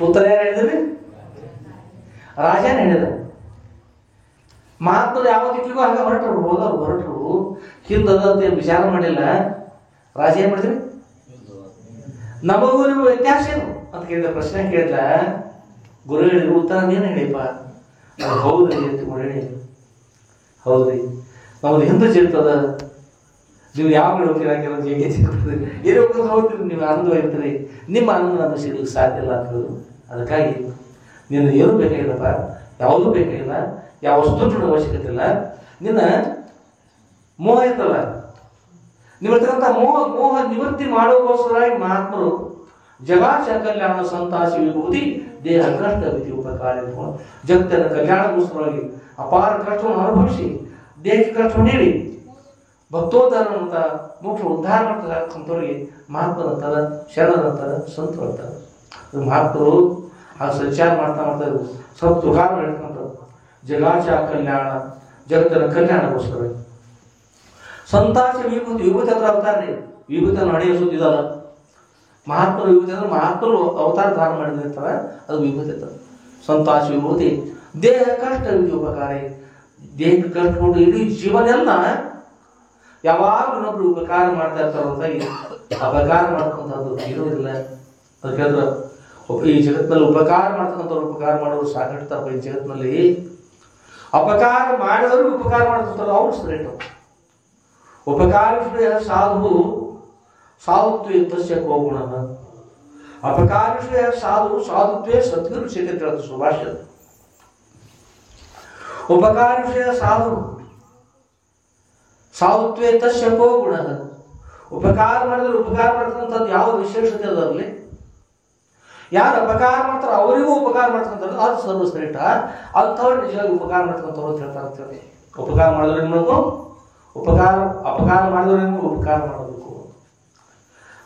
ಉತ್ತರ ಯಾರು ಹೇಳಿದ್ರಿ? ರಾಜನ ಹೇಳಿದ. ಮಹಾತ್ಮರು ಯಾವ ದಿಕ್ಕಿಗೂ ಹಂಗ ಹೊರಟರು, ಹೊರಟರು ಹಿಂದಂತ ವಿಚಾರ ಮಾಡಿಲ್ಲ. ರಾಜ ಏನ್ ಮಾಡಿದ್ರಿ? ನಮಗೂ ನಿಮಗೂ ವ್ಯತ್ಯಾಸ ಏನು ಅಂತ ಕೇಳಿದ. ಪ್ರಶ್ನೆ ಕೇಳಿದ. ಗುರು ಹೇಳಿದ್ರು, ಉತ್ತರ ನೀನು ಹೇಳಿಪ್ಪ. ಹೌದ್ರಿ ಅಂತ ಗುರು ಹೇಳಿ. ಹೌದ್ರಿ, ನಮ್ಮದು ಹಿಂದೆ ಚಿರ್ತದ, ನೀವು ಯಾವ ಕಡೆ ಹೋಗ್ತೀರಾ ಕೆಲವೊಂದು ಹೇಗೆ ಸಿಗ್ತದೆ, ಏನೋ ಹೋಗ್ತೀರಿ, ನೀವು ಆನಂದವಾಗಿರ್ತೀರಿ, ನಿಮ್ಮ ಆನಂದ ನಾನು ಸಿಗ್ಲಿಕ್ಕೆ ಸಾಧ್ಯ ಇಲ್ಲ ಅಂತ ಹೇಳೋದು. ಅದಕ್ಕಾಗಿ ನಿನ್ನ ಏನು ಬೇಕಾಗಿಲ್ಲಪ್ಪ, ಯಾವುದೂ ಬೇಕಾಗಿಲ್ಲ, ಯಾವ ವಸ್ತು ನೋಡೋ ಅವಶ್ಯಕತೆ ಇಲ್ಲ. ನಿನ್ನ ಮೋಹ ಇರ್ತಲ್ಲ, ನಿಮ್ಮರ್ತಕ್ಕಂಥ ಮೋಹ ನಿವೃತ್ತಿ ಮಾಡೋಗೋಸ್ಕರವಾಗಿ ಮಹಾತ್ಮರು ಜಗಾಶ ಕಲ್ಯಾಣ ಸಂತಾಸಿ ವಿಭೂತಿ ದೇಹ ಕಷ್ಟ ವಿಧಿ ಉಪಕಾರ ಜಗತ್ತಿನ ಕಲ್ಯಾಣಗೋಸ್ಕರವಾಗಿ ಅಪಾರ ಕಷ್ಟವನ್ನು ಅನುಭವಿಸಿ ದೇಹಕ್ಕೆ ಕಷ್ಟವನ್ನು ನೀಡಿ ಭಕ್ತೋದ್ಧಾರ ಅಂತ ಮೋಕ್ಷ ಉದ್ಧಾರ ಮಾಡ್ತಕ್ಕಂಥವ್ರಿಗೆ ಮಹಾತ್ಮರ ಅಂತಾರೆ, ಶರಣರ ಅಂತಾರೆ, ಸಂತರು ಅಂತಾರೆ. ಮಹಾತ್ಮರು ಆ ಸಂಚಾರ ಮಾಡ್ತಾ ಸ್ವಲ್ಪ ತುಕಾರ ಹೇಳ್ತಕ್ಕಂಥದ್ದು ಜಗಾಶ ಕಲ್ಯಾಣ, ಜಗತ್ತಿನ ಕಲ್ಯಾಣಗೋಸ್ಕರ. ಸಂತಾಸ ವಿಭೂತಿ, ವಿಭೂತಿ ಅಂದ್ರೆ ಅವತಾರ ರೀ. ವಿಭೂತಿ ನಡೆಯೋ ಸುದ್ದಿದಲ್ಲ. ಮಹಾತ್ಮರು ವಿಭೂತಿ ಅಂದ್ರೆ ಮಹಾತ್ಮರು ಅವತಾರ ಧಾರಣ ಮಾಡಿರ್ತಾರೆ, ಅದು ವಿಭೂತಿ ಇರ್ತದೆ. ಸಂತಾಸ ವಿಭೂತಿ ದೇಹ ಕಷ್ಟ ವಿಧಿ ಉಪಕಾರ. ದೇಹಕ್ಕೆ ಕಷ್ಟಕೊಂಡು ಇಡೀ ಜೀವನೆಲ್ಲ ಯಾವಾಗ ಇನ್ನೊಬ್ರು ಉಪಕಾರ ಮಾಡ್ತಾ ಇರ್ತಾರೋ ಅಂತ ಅಪಕಾರ ಮಾಡ್ತಕ್ಕಂಥದ್ದು ಇರೋದಿಲ್ಲ. ಅದಕ್ಕೆ ಹೇಳಿದ್ರೆ ಈ ಜಗತ್ತಿನಲ್ಲಿ ಉಪಕಾರ ಮಾಡ್ತಕ್ಕಂಥವ್ರು ಉಪಕಾರ ಮಾಡೋರು ಸಾಕಿರ್ತಾರಪ್ಪ. ಈ ಜಗತ್ತಿನಲ್ಲಿ ಅಪಕಾರ ಮಾಡಿದವ್ರಿಗೆ ಉಪಕಾರ ಮಾಡ್ತಾರೆ, ಅವ್ರು ಶ್ರೇಷ್ಠ. ಉಪಕಾರಿಷ್ಠ ಸಾಧು ಸಾಧುತ್ವ ತಸ್ಯ ಕೋ ಗುಣ. ಅಪಕಾರಿಷ್ಠ ಸಾಧು ಸಾಧುತ್ವೇ ಸದ್ಗುರು ಸಿದ್ಧ ಹೇಳೋದು ಸುಭಾಷಿತ. ಉಪಕಾರಿಷ್ಠ ಸಾಧು ಸಾಧುತ್ವೇ ತಸ್ಯ ಕೋ ಗುಣ. ಉಪಕಾರ ಮಾಡಿದ್ರೆ ಉಪಕಾರ ಮಾಡ್ತಕ್ಕಂಥದ್ದು ಯಾವ ವಿಶೇಷತೆ ಅದರಲ್ಲಿ. ಯಾರು ಅಪಕಾರ ಮಾಡ್ತಾರೋ ಅವರಿಗೂ ಉಪಕಾರ ಮಾಡ್ತಕ್ಕಂಥದ್ದು ಅದು ಸರ್ವಶ್ರೇಷ್ಠ. ಅಂಥವ್ರು ನಿಜವಾಗಿ ಉಪಕಾರ ಮಾಡ್ತಕ್ಕಂಥವ್ರು ಅಂತ ಹೇಳ್ತಾರೆ ಅಂತ ಹೇಳಿ. ಉಪಕಾರ ಮಾಡಿದ್ರೆ ನಿಮ್ಮದು ಉಪಕಾರ, ಅಪಕಾರ ಮಾಡಿದ್ರೆ ಉಪಕಾರ ಮಾಡಬೇಕು.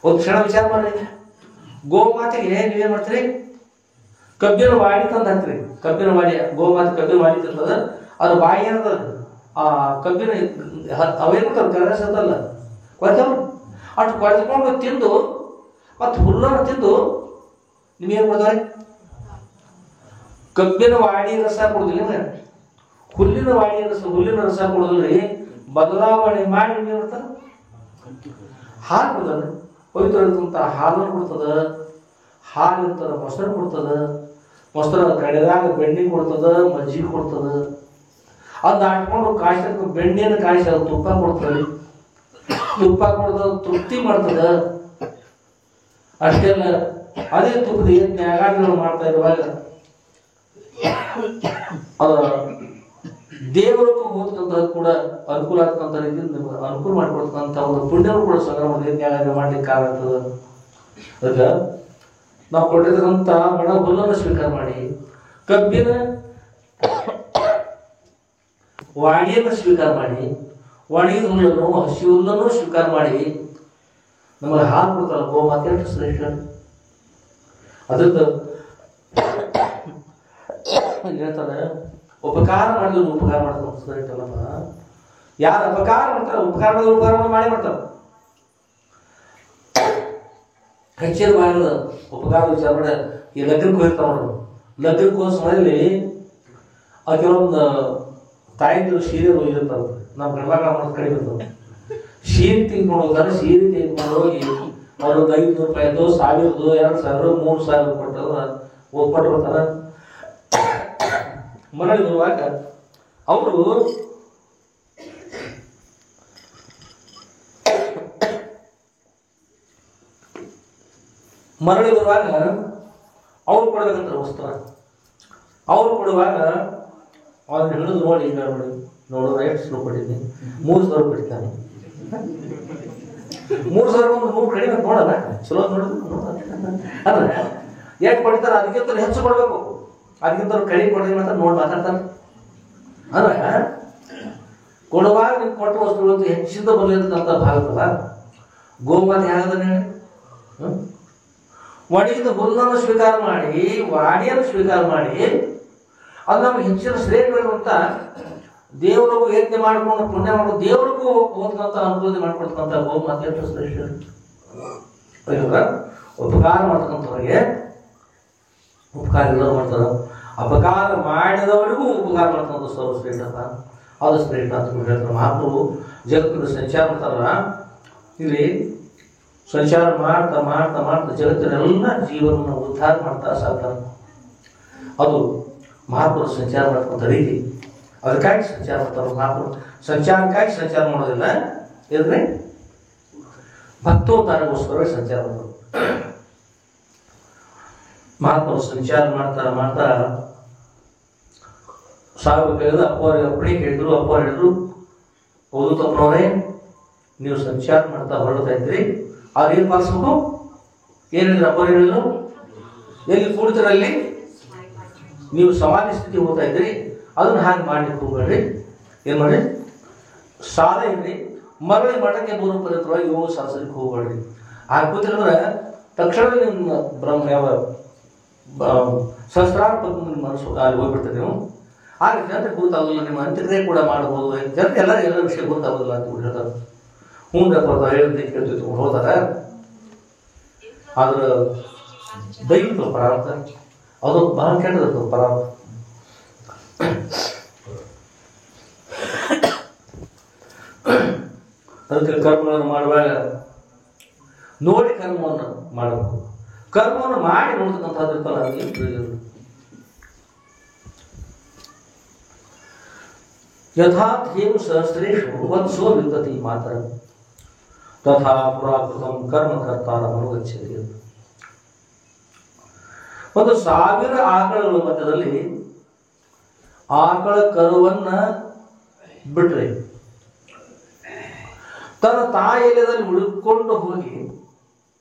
ಒಂದು ಕ್ಷಣ ವಿಚಾರ ಮಾಡಿ. ಗೋಮಾತೆಗೆ ನೀವೇನ್ ಮಾಡ್ತೀರಿ? ಕಬ್ಬಿನ ವಾಡಿ ತಂದು ಹಾಕ್ತೀರಿ. ಕಬ್ಬಿನ ವಾಡಿ, ಗೋಮಾತೆ ಕಬ್ಬಿನ ವಾಡಿ ತಂದದ, ಅದ್ರ ಬಾಯಿ ಏನದ ಆ ಕಬ್ಬಿನ ಅವೇನ್ ಮಾಡ್ತಾರೆ, ಕರಸದಲ್ಲ ಕೊಯ್ತವ್ರು ಅಷ್ಟು ಕೊಯ್ದುಕೊಂಡು ತಿಂದು ಮತ್ತು ಹುಲ್ಲನ್ನು ತಿಂದು ನಿಮ್ಗೇನು ಕೊಡ್ತಾರೆ? ಕಬ್ಬಿನ ವಾಡಿ ರಸ ಕೊಡುದಿಲ್ಲ, ಹುಲ್ಲಿನ ವಾಡಿ ರಸ, ಹುಲ್ಲಿನ ರಸ ಕೊಡುದಿಲ್ರಿ. ಬದಲಾವಣೆ ಮಾಡಿ ನಿಮ್ಗೇನು ಮಾಡ್ತಾರೆ? ಹಾಲು ಕೊಡ್ತಾರೆ. ಹೋಯ್ತಂತ ಹಾಲನ್ನು ಕೊಡ್ತದ, ಹಾಲಿಂತ ಮೊಸರು ಕೊಡ್ತದ, ಮೊಸರು ಕಡೆದಾಗ ಬೆಣ್ಣೆ ಕೊಡ್ತದ, ಮಜ್ಜಿಗೆ ಕೊಡ್ತದ. ಅದು ಹಾಕೊಂಡು ಕಾಯಿಸ ಬೆಣ್ಣೆಯನ್ನು ಕಾಯಿಸಿ ಅದು ತುಪ್ಪ ಕೊಡ್ತದೆ. ತುಪ್ಪ ಕೊಡ್ತದ, ತೃಪ್ತಿ ಮಾಡ್ತದ. ಅಷ್ಟೆಲ್ಲ ಅದೇ ತುಪ್ಪದ ಏನು ನ್ಯಾಗಾದಿಗಳು ಮಾಡ್ತಾ ಇರುವಾಗ ದೇವರಕ್ಕೂ ಹೋಗ್ತಕ್ಕಂಥದ್ದು ಕೂಡ ಅನುಕೂಲ ಆಗ್ತಕ್ಕಂಥ ರೀತಿಯಲ್ಲಿ ನಿಮ್ಗೆ ಅನುಕೂಲ ಮಾಡಿಕೊಡ್ತಕ್ಕಂಥ ಒಂದು ಪುಣ್ಯರು ಕೂಡ ಸಂಗ್ರಹ ನ್ಯಾಗಾದಿ ಮಾಡ್ಲಿಕ್ಕೆ ಕಾರಣ ಆಗ್ತದೆ. ಅದಕ್ಕೆ ನಾವು ಕೊಟ್ಟಿರ್ತಕ್ಕಂಥ ಒಣ ಹುಲ್ಲನ್ನು ಸ್ವೀಕಾರ ಮಾಡಿ, ಕಬ್ಬಿನ ವಾಡಿಯನ್ನು ಸ್ವೀಕಾರ ಮಾಡಿ, ಒಣಗಿದ ಹುಲ್ಲನ್ನು ಹಸಿ ಹುಲ್ಲನ್ನು ಸ್ವೀಕಾರ ಮಾಡಿ ನಮಗೆ ಹಾಲು ಕೊಡ್ತಾರ ಗೋಮಾತೆ ಎಷ್ಟು ಶ್ರೇಷ್ಠ. ಅದರಿಂದ ಹೇಳ್ತಾರೆ ಉಪಕಾರ ಮಾಡಿದ್ರು ಉಪಕಾರ ಮಾಡ್ತಾರೆ ಶ್ರೇಷ್ಠಲ್ಲಮ್ಮ. ಯಾರು ಅಪಕಾರ ಮಾಡ್ತಾರೆ ಉಪಕಾರ ಮಾಡಿದ್ರು ಉಪಕಾರ ಮಾಡಿ ಮಾಡ್ತಾರೆ. ಹೆಚ್ಚಿನ ಮಾಡಿದ ಉಪಕಾರ ವಿಚಾರ ಮಾಡಿ ಈ ಲಗ್ನಕ್ಕೆ ಹೋಗ್ತಾವ ನೋಡು. ಲಗ್ನಕ್ಕೆ ಹೋದ ಸಮಯದಲ್ಲಿ ಆ ಕೆಲವೊಂದು ತಾಯಿದ್ರು ಸೀರೆ ಇರ್ತಾವೆ. ನಮ್ಮ ಗಂಡ್ಮಕ್ಳ ಮಾಡೋದು ಕಡಿಮೆ ಇರ್ತವೆ. ಸೀರೆ ತೆಗೆದುಕೊಂಡು ಹೋಗ್ತಾರೆ. ಸೀರೆ ತೆಗೆದುಕೊಂಡು ಹೋಗಿ ಅವ್ರೊಂದು 500 ರೂಪಾಯಿದು, 1000, 2000, 3000 ಕೊಟ್ಟು ಓದ್ಕೊಟ್ಟು ಬರ್ತಾರೆ. ಮರಳಿ ಬರುವಾಗ ಅವರು ಅವ್ರು ಕೊಡ್ಬೇಕಂತ ವಸ್ತ್ರ. ಅವ್ರು ಕೊಡುವಾಗ ಅವ್ರನ್ನ ಹಿಡಿದು ನೋಡಿ, ಈಗ ನೋಡಿ ನೋಡು ಎಷ್ಟು ಸ್ಲೋ ಕೊಟ್ಟಿದ್ದೀನಿ, 3000 ಕೊಡ್ತಾನೆ. 3000 ಒಂದು 100 ಕಡಿಮೆ ನೋಡಲ್ಲ, ಚಲೋ ನೋಡಿದ್ರು ಅಲ್ಲ ಎಷ್ಟು ಕೊಡ್ತಾರೆ. ಅದಕ್ಕಿಂತ ಹೆಚ್ಚು ಕೊಡ್ಬೇಕು, ಅದಕ್ಕಿಂತ ಕಡಿಮೆ ಕೊಡ್ರಿ ಅಂತ ನೋಡಿ ಮಾತಾಡ್ತಾರೆ. ಅಂದ್ರೆ ಕೊಡುವಾಗ ನೀವು ಕೊಟ್ಟ ವಸ್ತುಗಳು ಹೆಚ್ಚಿಂದ ಬರಲಿರ್ತಕ್ಕಂಥ ಭಾಗದಲ್ಲ. ಗೋಮಾತೆ ಹೇಗದನ್ನ ಒಣಗಿದ ಹುಲ್ಲನ್ನು ಸ್ವೀಕಾರ ಮಾಡಿ, ವಾಡಿಯನ್ನು ಸ್ವೀಕಾರ ಮಾಡಿ, ಅದು ನಮ್ಗೆ ಹೆಚ್ಚಿನ ಶ್ರೇಷ್ಠ ಅಂತ ದೇವರಿಗೂ ಯಜ್ಞ ಮಾಡ್ಕೊಂಡು ಪುಣ್ಯ ಮಾಡ್ಕೊಂಡು ದೇವರಿಗೂ ಹೋಗ್ತಕ್ಕಂಥ ಅನುಕೂಲ ಮಾಡ್ಕೊಡ್ತಕ್ಕಂಥ ಗೋಮಾತೆ ಎಷ್ಟು ಶ್ರೇಷ್ಠ. ಉಪಕಾರ ಮಾಡ್ತಕ್ಕಂಥವ್ರಿಗೆ ಉಪಕಾರ ಎಲ್ಲರೂ ಮಾಡ್ತಾರೆ. ಅಪಕಾರ ಮಾಡಿದವರಿಗೂ ಉಪಕಾರ ಮಾಡ್ತಾರೆ ಸರ್ವಶ್ರೇಷ್ಠ ಅಂತ, ಅದು ಶ್ರೇಷ್ಠ ಅಂತ ಹೇಳ್ತಾರೆ. ಮಹಾತ್ಮರು ಜಗತ್ತಿನ ಸಂಚಾರ ಮಾಡ್ತಾರಲ್ಲ, ಇಲ್ಲಿ ಸಂಚಾರ ಮಾಡ್ತಾ ಮಾಡ್ತಾ ಮಾಡ್ತಾ ಜಗತ್ತಿನೆಲ್ಲ ಜೀವನವನ್ನು ಉದ್ಧಾರ ಮಾಡ್ತಾ ಸಾಕ್ತಾರೆ. ಅದು ಮಹಾತ್ಮರು ಸಂಚಾರ ಮಾಡ್ಕೊಂತ ರೀತಿ. ಅದಕ್ಕಾಗಿ ಸಂಚಾರ ಮಾಡ್ತಾರೆ ಮಹಾತ್ಮರು. ಸಂಚಾರಕ್ಕಾಗಿ ಸಂಚಾರ ಮಾಡೋದಿಲ್ಲ, ಇದ್ರೆ ಭಕ್ತೋದ್ಧಾರಗೋಸ್ಕರ ಸಂಚಾರ ಮಾಡೋದು. ಮಹಾತ್ಮರು ಸಂಚಾರ ಮಾಡ್ತಾ ಮಾಡ್ತಾ ಸಾವಿರ ಕೈದು ಅಪ್ಪವ್ರಿಗೆ ಅಪ್ಪಣೆ ಕೇಳಿದ್ರು. ಅಪ್ಪವ್ರು ಹೇಳಿದ್ರು, ಹೌದು ತಪ್ಪನವರೇ, ನೀವು ಸಂಚಾರ ಮಾಡ್ತಾ ಹೊರಡ್ತಾ ಇದ್ರಿ, ಅದೇನು ಪಾಲಿಸ್ಬೇಕು? ಏನು ಹೇಳಿದ್ರು ಅಪ್ಪವ್ರು? ಹೇಳಿದ್ರು, ಎಲ್ಲಿ ಕೂಡ್ತಿರಲ್ಲಿ ನೀವು ಸಮಾಧಿ ಸ್ಥಿತಿ ಹೋಗ್ತಾ ಇದ್ರಿ, ಅದನ್ನ ಹಾಗೆ ಮಾಡ್ಲಿಕ್ಕೆ ಹೋಗ್ಬೇಡ್ರಿ. ಏನು ಮಾಡಿ, ಸಾಲ ಇಡ್ರಿ, ಮರಳಿ ಮಠಕ್ಕೆ ದೂರ ಪರ್ಯಂತವಾಗಿ ಯೋಗ ಶಾಸ್ತ್ರಕ್ಕೆ ಹೋಗ್ಬೇಡ್ರಿ. ಆ ಕೂತಿರಂದ್ರೆ ತಕ್ಷಣ ನಿಮ್ಮ ಬ್ರಹ್ಮ ಯಾವ ಸಹಸ್ರಾರ ಪದ್ಮ ನಿಮ್ಮ ಮನಸ್ಸು ಅಲ್ಲಿ ಹೋಗ್ಬಿಡ್ತದೆ. ನೀವು ಆಗ ಜನತೆ ಗೊತ್ತಾಗೋದಿಲ್ಲ, ನಿಮ್ಮ ಅಂತ್ಯಕ್ರಿಯೆ ಕೂಡ ಮಾಡ್ಬೋದು. ಜನತೆ ಎಲ್ಲ ವಿಷಯ ಗೊತ್ತಾಗೋದಿಲ್ಲ ಅಂತ ಹೇಳ್ತಾರೆ. ಹೂಂಡ್ರಪ್ಪ ಹೇಳಿದ್ರೆ ಕೇಳ್ತಿತ್ತು ಹೋದಾಗ, ಆದ್ರೆ ದೈವಿಕ ಪರಾರ್ಥ ಅದು ಬಹಳ ಕೆಟ್ಟದ್ದು ಪರಾರ್ಥ. ಅದಕ್ಕೆ ಕರ್ಮಗಳನ್ನು ಮಾಡುವಾಗ ನೋಡಿ ಕರ್ಮವನ್ನು ಮಾಡಬೇಕು. ಕರ್ಮವನ್ನು ಮಾಡಿ ನೋಡ್ತಕ್ಕಂಥದ್ದು ಫಲ ಏನು ಪ್ರಯೋಜನ? ಯಥಾ ಧೇನು ಸಹಸ್ರೇಷು ವತ್ಸೋ ವಿದ್ಯತಿ ಮಾತರ ತಥಾ ಪುರಾಕೃತಂ ಕರ್ಮಕರ್ತಾರ ಮನುಗಚ್ಚತಿ. ಒಂದು 1000 ಆಕಳಗಳ ಮಧ್ಯದಲ್ಲಿ ಆಕಳ ಕರುವನ್ನ ಬಿಟ್ರೆ ತನ್ನ ತಾಯಿಯಲ್ಲಿ ಉಳಿದುಕೊಂಡು ಹೋಗಿ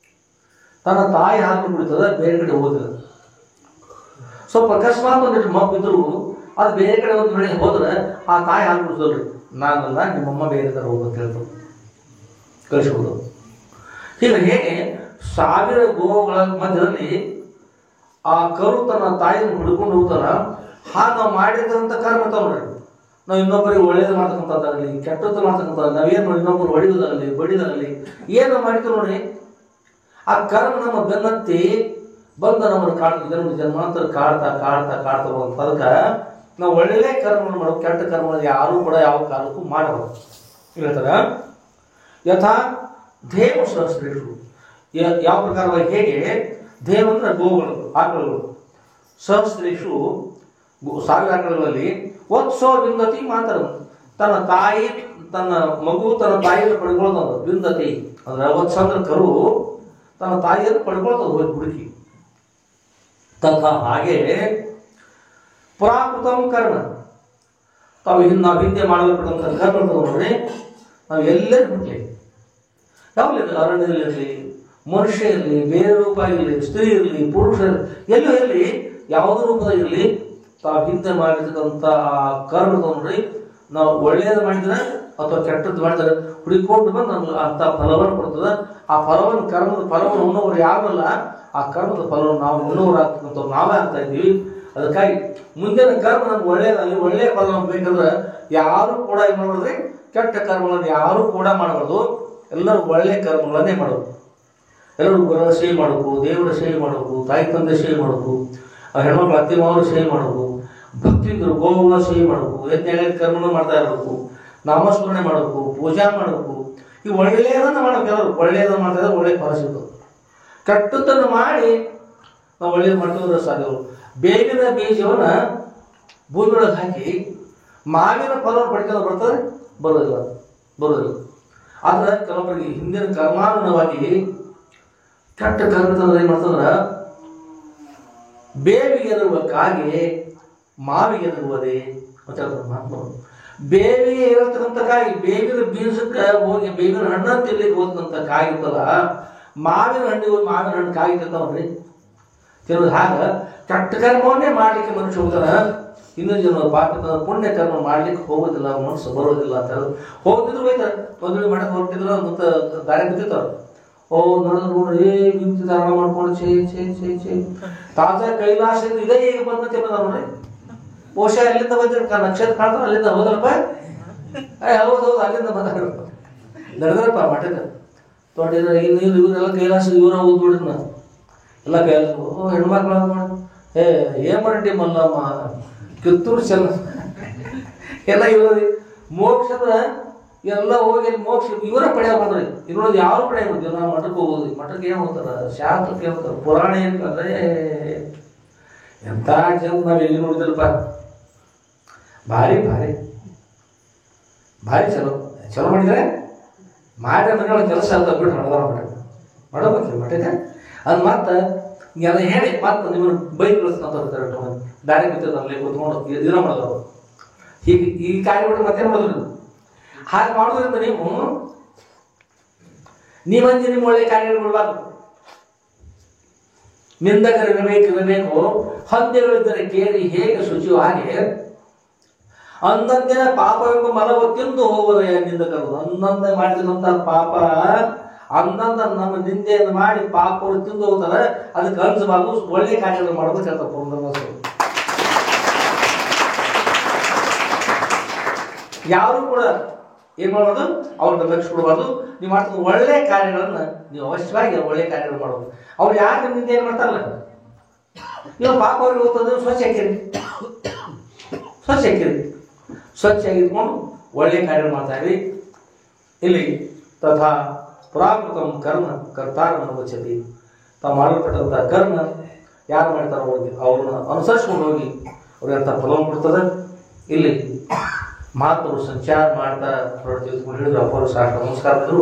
ತನ್ನ ತಾಯಿ ಹಾಲು ಕುಡಿತದ, ಬೇರೆ ಕಡೆ ಹೋದಿಲ್ಲ. ಸ್ವಲ್ಪ ಅಕಸ್ಮಾತ್ ಒಂದಿಟ್ಟು ಮಬ್ಬಿದ್ರು ಅದು ಬೇರೆ ಕಡೆ ಒಂದು ಕಡೆ ಹೋದ್ರೆ ಆ ತಾಯಿ ಹಾಲು ಕುಡಿಸೋಲ್ರಿ, ನಾನಲ್ಲ ನಿಮ್ಮಮ್ಮ ಬೇರೆ ಕಡೆ ಹೋಗ್ಬೇಕು ಹೇಳ್ತಾರೆ, ಕಳಿಸ್ಬೋದು. ಹೀಗೆ ಹೇಗೆ 1000 ಗೋವುಗಳ ಮಧ್ಯದಲ್ಲಿ ಆ ಕರು ತನ್ನ ತಾಯಿಯನ್ನು ಹಿಡ್ಕೊಂಡು ಹೋಗ್ತಾರ, ಹಾಗೆ ನಾವು ಮಾಡಿದಂಥ ಕರ್ಮ ತಗೊಳ್ರಿ. ನಾವು ಇನ್ನೊಬ್ಬರಿಗೆ ಒಳ್ಳೇದು ಮಾಡ್ತಕ್ಕಂಥದ್ದಾಗಲಿ, ಕೆಟ್ಟದ್ದು ಮಾಡ್ತಕ್ಕಂಥದ್ದು, ನಾವೇನು ಇನ್ನೊಬ್ಬರು ಹೊಡೆಯೋದಾಗಲಿ ಬಡಿಯೋದಾಗಲಿ ಏನು ಮಾಡಿದ್ರು ನೋಡಿ, ಆ ಕರ್ಮ ನಮ್ಮ ಬೆನ್ನತ್ತಿ ಬಂದ ನಮ್ಮನ್ನು ಕಾಡ್ತದೆ. ಜನ್ಮಾಂತರ ಕಾಡ್ತಾ ಕಾಡ್ತಾ ಕಾಡ್ತಾ ಅದಕ್ಕೆ ನಾವು ಒಳ್ಳೆ ಕರ್ಮವನ್ನು ಮಾಡೋದು, ಕೆಟ್ಟ ಕರ್ಮವನ್ನು ಯಾರೂ ಕೂಡ ಯಾವ ಕಾಲಕ್ಕೂ ಮಾಡಬಾರ್ದು ಹೇಳ್ತಾರೆ. ಯಥಾ ದೇವ ಸಹಸ್ರೇಷು, ಯಾವ ಪ್ರಕಾರವಾಗಿ ಹೇಗೆ ದೇವ ಅಂದ್ರೆ ಗೋವುಗಳು, ಆಕಳುಗಳು, ಸಹಸ್ರೇಷು 1000 ಆಕಳುಗಳಲ್ಲಿ ವತ್ಸೋ ವಿಂದತಿ ಮಾತರ, ತನ್ನ ತಾಯಿ ತನ್ನ ಮಗು ತನ್ನ ತಾಯಿಯನ್ನು ಪಡ್ಕೊಳ್ತದ. ವಿಂದತಿ ಅಂದ್ರೆ ವತ್ಸ ಅಂದ್ರೆ ಕರು ತನ್ನ ತಾಯಿಯನ್ನು ಪಡ್ಕೊಳ್ತದ ಹೋಗಿ ಹುಡುಕಿ. ತಥಾ ಹಾಗೆ ಪುರಾಕೃತಂ ಕರ್ಮ, ನಾವು ಹಿಂದೆ ಮಾಡಲ್ಪಟ್ಟಂಥ ಕರ್ಮ ನೋಡ್ರಿ, ನಾವು ಎಲ್ಲೇ ಬಿಡ್ಲಿ, ಯಾವಲ್ಲಿ ಅರಣ್ಯದಲ್ಲಿ ಇರಲಿ, ಮನುಷ್ಯ ಇರಲಿ, ಬೇರೆ ರೂಪ ಇರಲಿ, ಸ್ತ್ರೀ ಇರಲಿ, ಪುರುಷ ಎಲ್ಲೂ ಇರಲಿ, ಯಾವುದೇ ರೂಪದ ಇರಲಿ, ತಾವು ಹಿಂದೆ ಮಾಡಿರ್ತಕ್ಕಂಥ ಕರ್ಮ ನೋಡ್ರಿ, ನಾವು ಒಳ್ಳೆಯದು ಮಾಡಿದ್ರೆ ಅಥವಾ ಕೆಟ್ಟದ್ದು ಮಾಡಿದ್ರೆ ಹುಡುಕೊಂಡು ಬಂದು ನಮ್ಗೆ ಅಂಥ ಫಲವನ್ನು ಕೊಡ್ತದೆ. ಆ ಫಲವನ್ನು ಕರ್ಮದ ಫಲವನ್ನು ಉಣ್ಣೋರು ಯಾರಲ್ಲ, ಆ ಕರ್ಮದ ಫಲವನ್ನು ನಾವು ಉಣ್ಣೋರು ಆಗ್ತಕ್ಕಂಥವ್ರು ನಾವೇ ಆಗ್ತಾ ಇದ್ದೀವಿ. ಅದಕ್ಕಾಗಿ ಮುಂದಿನ ಕರ್ಮ ನಮ್ಗೆ ಒಳ್ಳೆಯದಾಗಲಿ, ಒಳ್ಳೆಯ ಫಲ ಬೇಕಂದ್ರೆ ಯಾರು ಕೂಡ ಏನು ಮಾಡೋದ್ರಿ, ಕೆಟ್ಟ ಕರ್ಮಗಳನ್ನು ಯಾರು ಕೂಡ ಮಾಡಬಾರ್ದು. ಎಲ್ಲರೂ ಒಳ್ಳೆಯ ಕರ್ಮಗಳನ್ನೇ ಮಾಡೋದು. ಎಲ್ಲರೂ ಗುರುಗಳ ಸೇವೆ ಮಾಡಬೇಕು, ದೇವರ ಸೇವೆ ಮಾಡಬೇಕು, ತಾಯಿ ತಂದೆ ಸೇವೆ ಮಾಡಬೇಕು, ಹೆಣ್ಮಕ್ಳು ಅತ್ತೆ ಮಾವರು ಸೇವೆ ಮಾಡಬೇಕು, ಭಕ್ತಿಂದರು ಗೋವುಗಳ ಸೇವೆ ಮಾಡಬೇಕು, ಯಜ್ಞ ಕರ್ಮಗಳು ಮಾಡ್ತಾ ಇರಬೇಕು, ನಾಮಸ್ಮರಣೆ ಮಾಡಬೇಕು, ಪೂಜಾ ಮಾಡಬೇಕು. ಈ ಒಳ್ಳೆಯದನ್ನು ಮಾಡಬೇಕು. ಎಲ್ಲರೂ ಒಳ್ಳೆಯದನ್ನು ಮಾಡ್ತಾ ಇದ್ರೆ ಒಳ್ಳೆಯ ಫಲ ಸಿಗ್ತದೆ. ಕೆಟ್ಟದ್ದನ್ನು ಮಾಡಿ ನಾವು ಒಳ್ಳೆಯದು ಮಾಡ್ತಿದ್ರೆ ಸಾಧ್ಯವರು. ಬೇವಿನ ಬೀಜವನ್ನು ಭೂಮಿಯೊಳಗೆ ಹಾಕಿ ಮಾವಿನ ಫಲವನ್ನು ಪಡ್ಕೊಂಡು ಬರ್ತಾರೆ, ಬರೋದಿಲ್ಲ. ಆದ್ರೆ ಕೆಲವೊಬ್ಬರಿಗೆ ಹಿಂದಿನ ಕರ್ಮಾನುಗುಣವಾಗಿ ಕೆಟ್ಟ ಕರ್ಮದಲ್ಲಿ ಏನು ಮಾಡ್ತಂದ್ರೆ, ಬೇವಿಗೆರುವ ಕಾಗೆ ಮಾವಿಗೆ ಇರುವುದೇ ಅಂತ ಮಹಾತ್ಮರು. ಬೇವಿಗೆ ಇರತಕ್ಕಂಥ ಕಾಯಿ, ಬೇವಿನ ಬೀಜಕ್ಕೆ ಹೋಗಿ ಬೇವಿನ ಹಣ್ಣನ್ನು ತಿನ್ಲಿಕ್ಕೆ ಹೋದಂಥ ಕಾಯಿ ಇರ್ತಲ್ಲ, ಮಾವಿನ ಹಣ್ಣಿಗೆ ಹೋಗಿ ಮಾವಿನ ಹಣ್ಣು ಕಾಯಿ ತಿಂತಾವ್ರಿ ತಿನ್ನೋದು. ಹಾಗೆ ಕೆಟ್ಟ ಕರ್ಮವನ್ನೇ ಮಾಡ್ಲಿಕ್ಕೆ ಮನುಷ್ಯ ಹೋಗ್ತಾನ. ಇನ್ನೊಂದು ಜನ ಪಾಪ ಪುಣ್ಯ ಕರ್ಮ ಮಾಡ್ಲಿಕ್ಕೆ ಹೋಗೋದಿಲ್ಲ, ಮನಸ್ಸು ಬರೋದಿಲ್ಲ ಅಂತ ಹೇಳೋದು. ಹೋಗ್ತಿದ್ರು ಹೋಯ್ತಾರೆ, ತೊಂದರೆ ಮಾಡಕ್ಕೆ ಹೊರಟಿದ್ರು ಮತ್ತು ದಾರಿ ಬಿತ್ತಿರ್ತಾವ್ರು. ನೋಡಿದ್ರು ಧಾರಣ ಮಾಡ್ಕೊಂಡು ಛೇ ತಾಜಾ ಕೈಲಾಸದಿಂದ ಇದೇ ಈಗ ಬಂದಂತೆ ಬಂದ ನೋಡ್ರಿ. ಬಹುಶಃ ಅಲ್ಲಿಂದ ಬಂದಿರ್ಕ ನಕ್ಷತ್ರ ಕಾಣ್ತಾರೆ, ಅಲ್ಲಿಂದ ಹೋದಲ್ಪ. ಹೌದು ಅಲ್ಲಿಂದ ಬಂದ ನಡೆದ್ರಪ್ಪ ಮಠಕ್ಕೆ ತೊಗೊಂಡಿದ್ರೆ. ಇವರೆಲ್ಲ ಕೈಲಾಸ ಇವರ ಓದ್ಬಿಡಿದ್ನ ಎಲ್ಲ ಕೈಲಾಸ ಹೆಣ್ಮಕ್ಳು ಹೇಮರೆಡ್ಡಿ ಮಲ್ಲಮ್ಮ, ಕಿತ್ತೂರು ಚೆನ್ನ ಎಲ್ಲ ಇರೋದು ಮೋಕ್ಷದ ಎಲ್ಲ ಹೋಗಿ ಮೋಕ್ಷ ಇವರ ಪಡೆಯ ಬಂದ್ರಿ. ಇನ್ನೊಂದು ಯಾರು ಪಡೆಯ ಬಂದಿವಿ ನಾವು ಮಠಕ್ಕೆ ಹೋಗೋದು. ಮಠಕ್ಕೆ ಏನು ಹೋಗ್ತಾರ, ಶಾಸ್ತ್ರಕ್ಕೆ ಹೋಗ್ತಾರೆ, ಪುರಾಣ ಏನಂದ್ರೆ ಎಂಥ ಜನ ನಾವು ಎಲ್ಲಿ ನೋಡಿದ್ರಪ್ಪ. ಭಾರಿ ಭಾರಿ ಭಾರಿ ಚಲೋ ಚಲೋ ಮಾಡಿದರೆ ಮಾಡಿ ಮನೆಯೊಳ ಕೆಲಸ ಅಂತ ಬಿಟ್ಟು ಮಾಡಬೇಕು ಮಠಕ್ಕೆ. ಅದು ಮತ್ತೆ ಎಲ್ಲ ಹೇಳಿ ಮತ್ತೆ ನಿಮ್ಮನ್ನು ಬೈಕ್ ಕಳಿಸ್ಕೊಂತ ದಾರಿ ಬಿತ್ತಲ್ಲಿ ಕೂತ್ಕೊಂಡು ಇದನ್ನ ಮಾಡೋದು. ಹೀಗೆ ಈ ಕಾರ್ಯಗಳು ಮತ್ತೆ ಮಾಡೋದು. ಹಾಗೆ ಮಾಡೋದ್ರಿಂದ ನೀವಂಜಿ ನಿಮ್ಮ ಒಳ್ಳೆ ಕಾರ್ಯಗಳು ಮಾಡಬಾರ್ದು. ನಿಂದಕರಿರಬೇಕು, ಹಂದಿಗಳಿದ್ದರೆ ಕೇಳಿ ಹೇಗೆ ಶುಚಿಯೋ ಹಾಗೆ ಅಂದಂದಿನ ಪಾಪವೆಂಬ ಮಲವ ತಿಂದು ಹೋಗುವುದಯ್ಯ ನಿಂದಕರು. ಅಂದಂದ ಮಾಡಿದಂತ ಪಾಪ ಅಂದಂದ ನಮ್ಮ ನಿಂದೆಯನ್ನು ಮಾಡಿ ಪಾಪವರು ತಿಂದು ಹೋಗ್ತಾರೆ. ಅದಕ್ಕೆ ಅನ್ಸಬಾರ್ದು, ಒಳ್ಳೆ ಕಾರ್ಯಗಳು ಮಾಡೋದು ಹೇಳ್ತಾರೆ ಪುರಂದರದಾಸರು. ಯಾರು ಕೂಡ ಏನ್ ಮಾಡೋದು, ಅವ್ರನ್ನ ಲಕ್ಷ ಕೊಡಬಾರ್ದು. ನೀವು ಮಾಡ್ತದ ಒಳ್ಳೆ ಕಾರ್ಯಗಳನ್ನ ನೀವು ಅವಶ್ಯವಾಗಿ ಒಳ್ಳೆ ಕಾರ್ಯಗಳು ಮಾಡೋದು. ಅವ್ರು ಯಾಕೆ ನಿಂದೆ ಏನ್ ಮಾಡ್ತಾರಲ್ಲ, ನೀವು ಪಾಪ ಅವ್ರಿಗೆ ಹೋಗ್ತದೆ, ಸ್ವಚ್ಛ ಹಾಕಿರಿ, ಸ್ವಚ್ಛ ಹಾಕಿರಿ, ಸ್ವಚ್ಛಾಗಿದ್ಕೊಂಡು ಒಳ್ಳೆ ಕಾರ್ಯ ಮಾಡ್ತಾಯಿರಿ. ಇಲ್ಲಿ ತಥಾ ಪುರಾಕೃತಂ ಕರ್ಮ ಕರ್ತಾರನ್ನು ವಚತಿ. ತಾವು ಮಾಡಲ್ಪಟ್ಟಂಥ ಕರ್ಮ ಯಾರು ಮಾಡ್ತಾರೋ ಅವ್ರಿಗೆ ಅವ್ರನ್ನ ಅನುಸರಿಸ್ಕೊಂಡು ಹೋಗಿ ಅವ್ರಿಗೆ ಅಂತ ಫಲ ಕೊಡ್ತದೆ. ಇಲ್ಲಿ ಮಹಾತ್ಮರು ಸಂಚಾರ ಮಾಡ್ತಾ ತಿಳ್ಕೊಂಡು ಹೇಳಿದ್ರು. ಅಪ್ಪರು ಸಾಕು ನಮಸ್ಕಾರ ಮಾಡಿದ್ರು.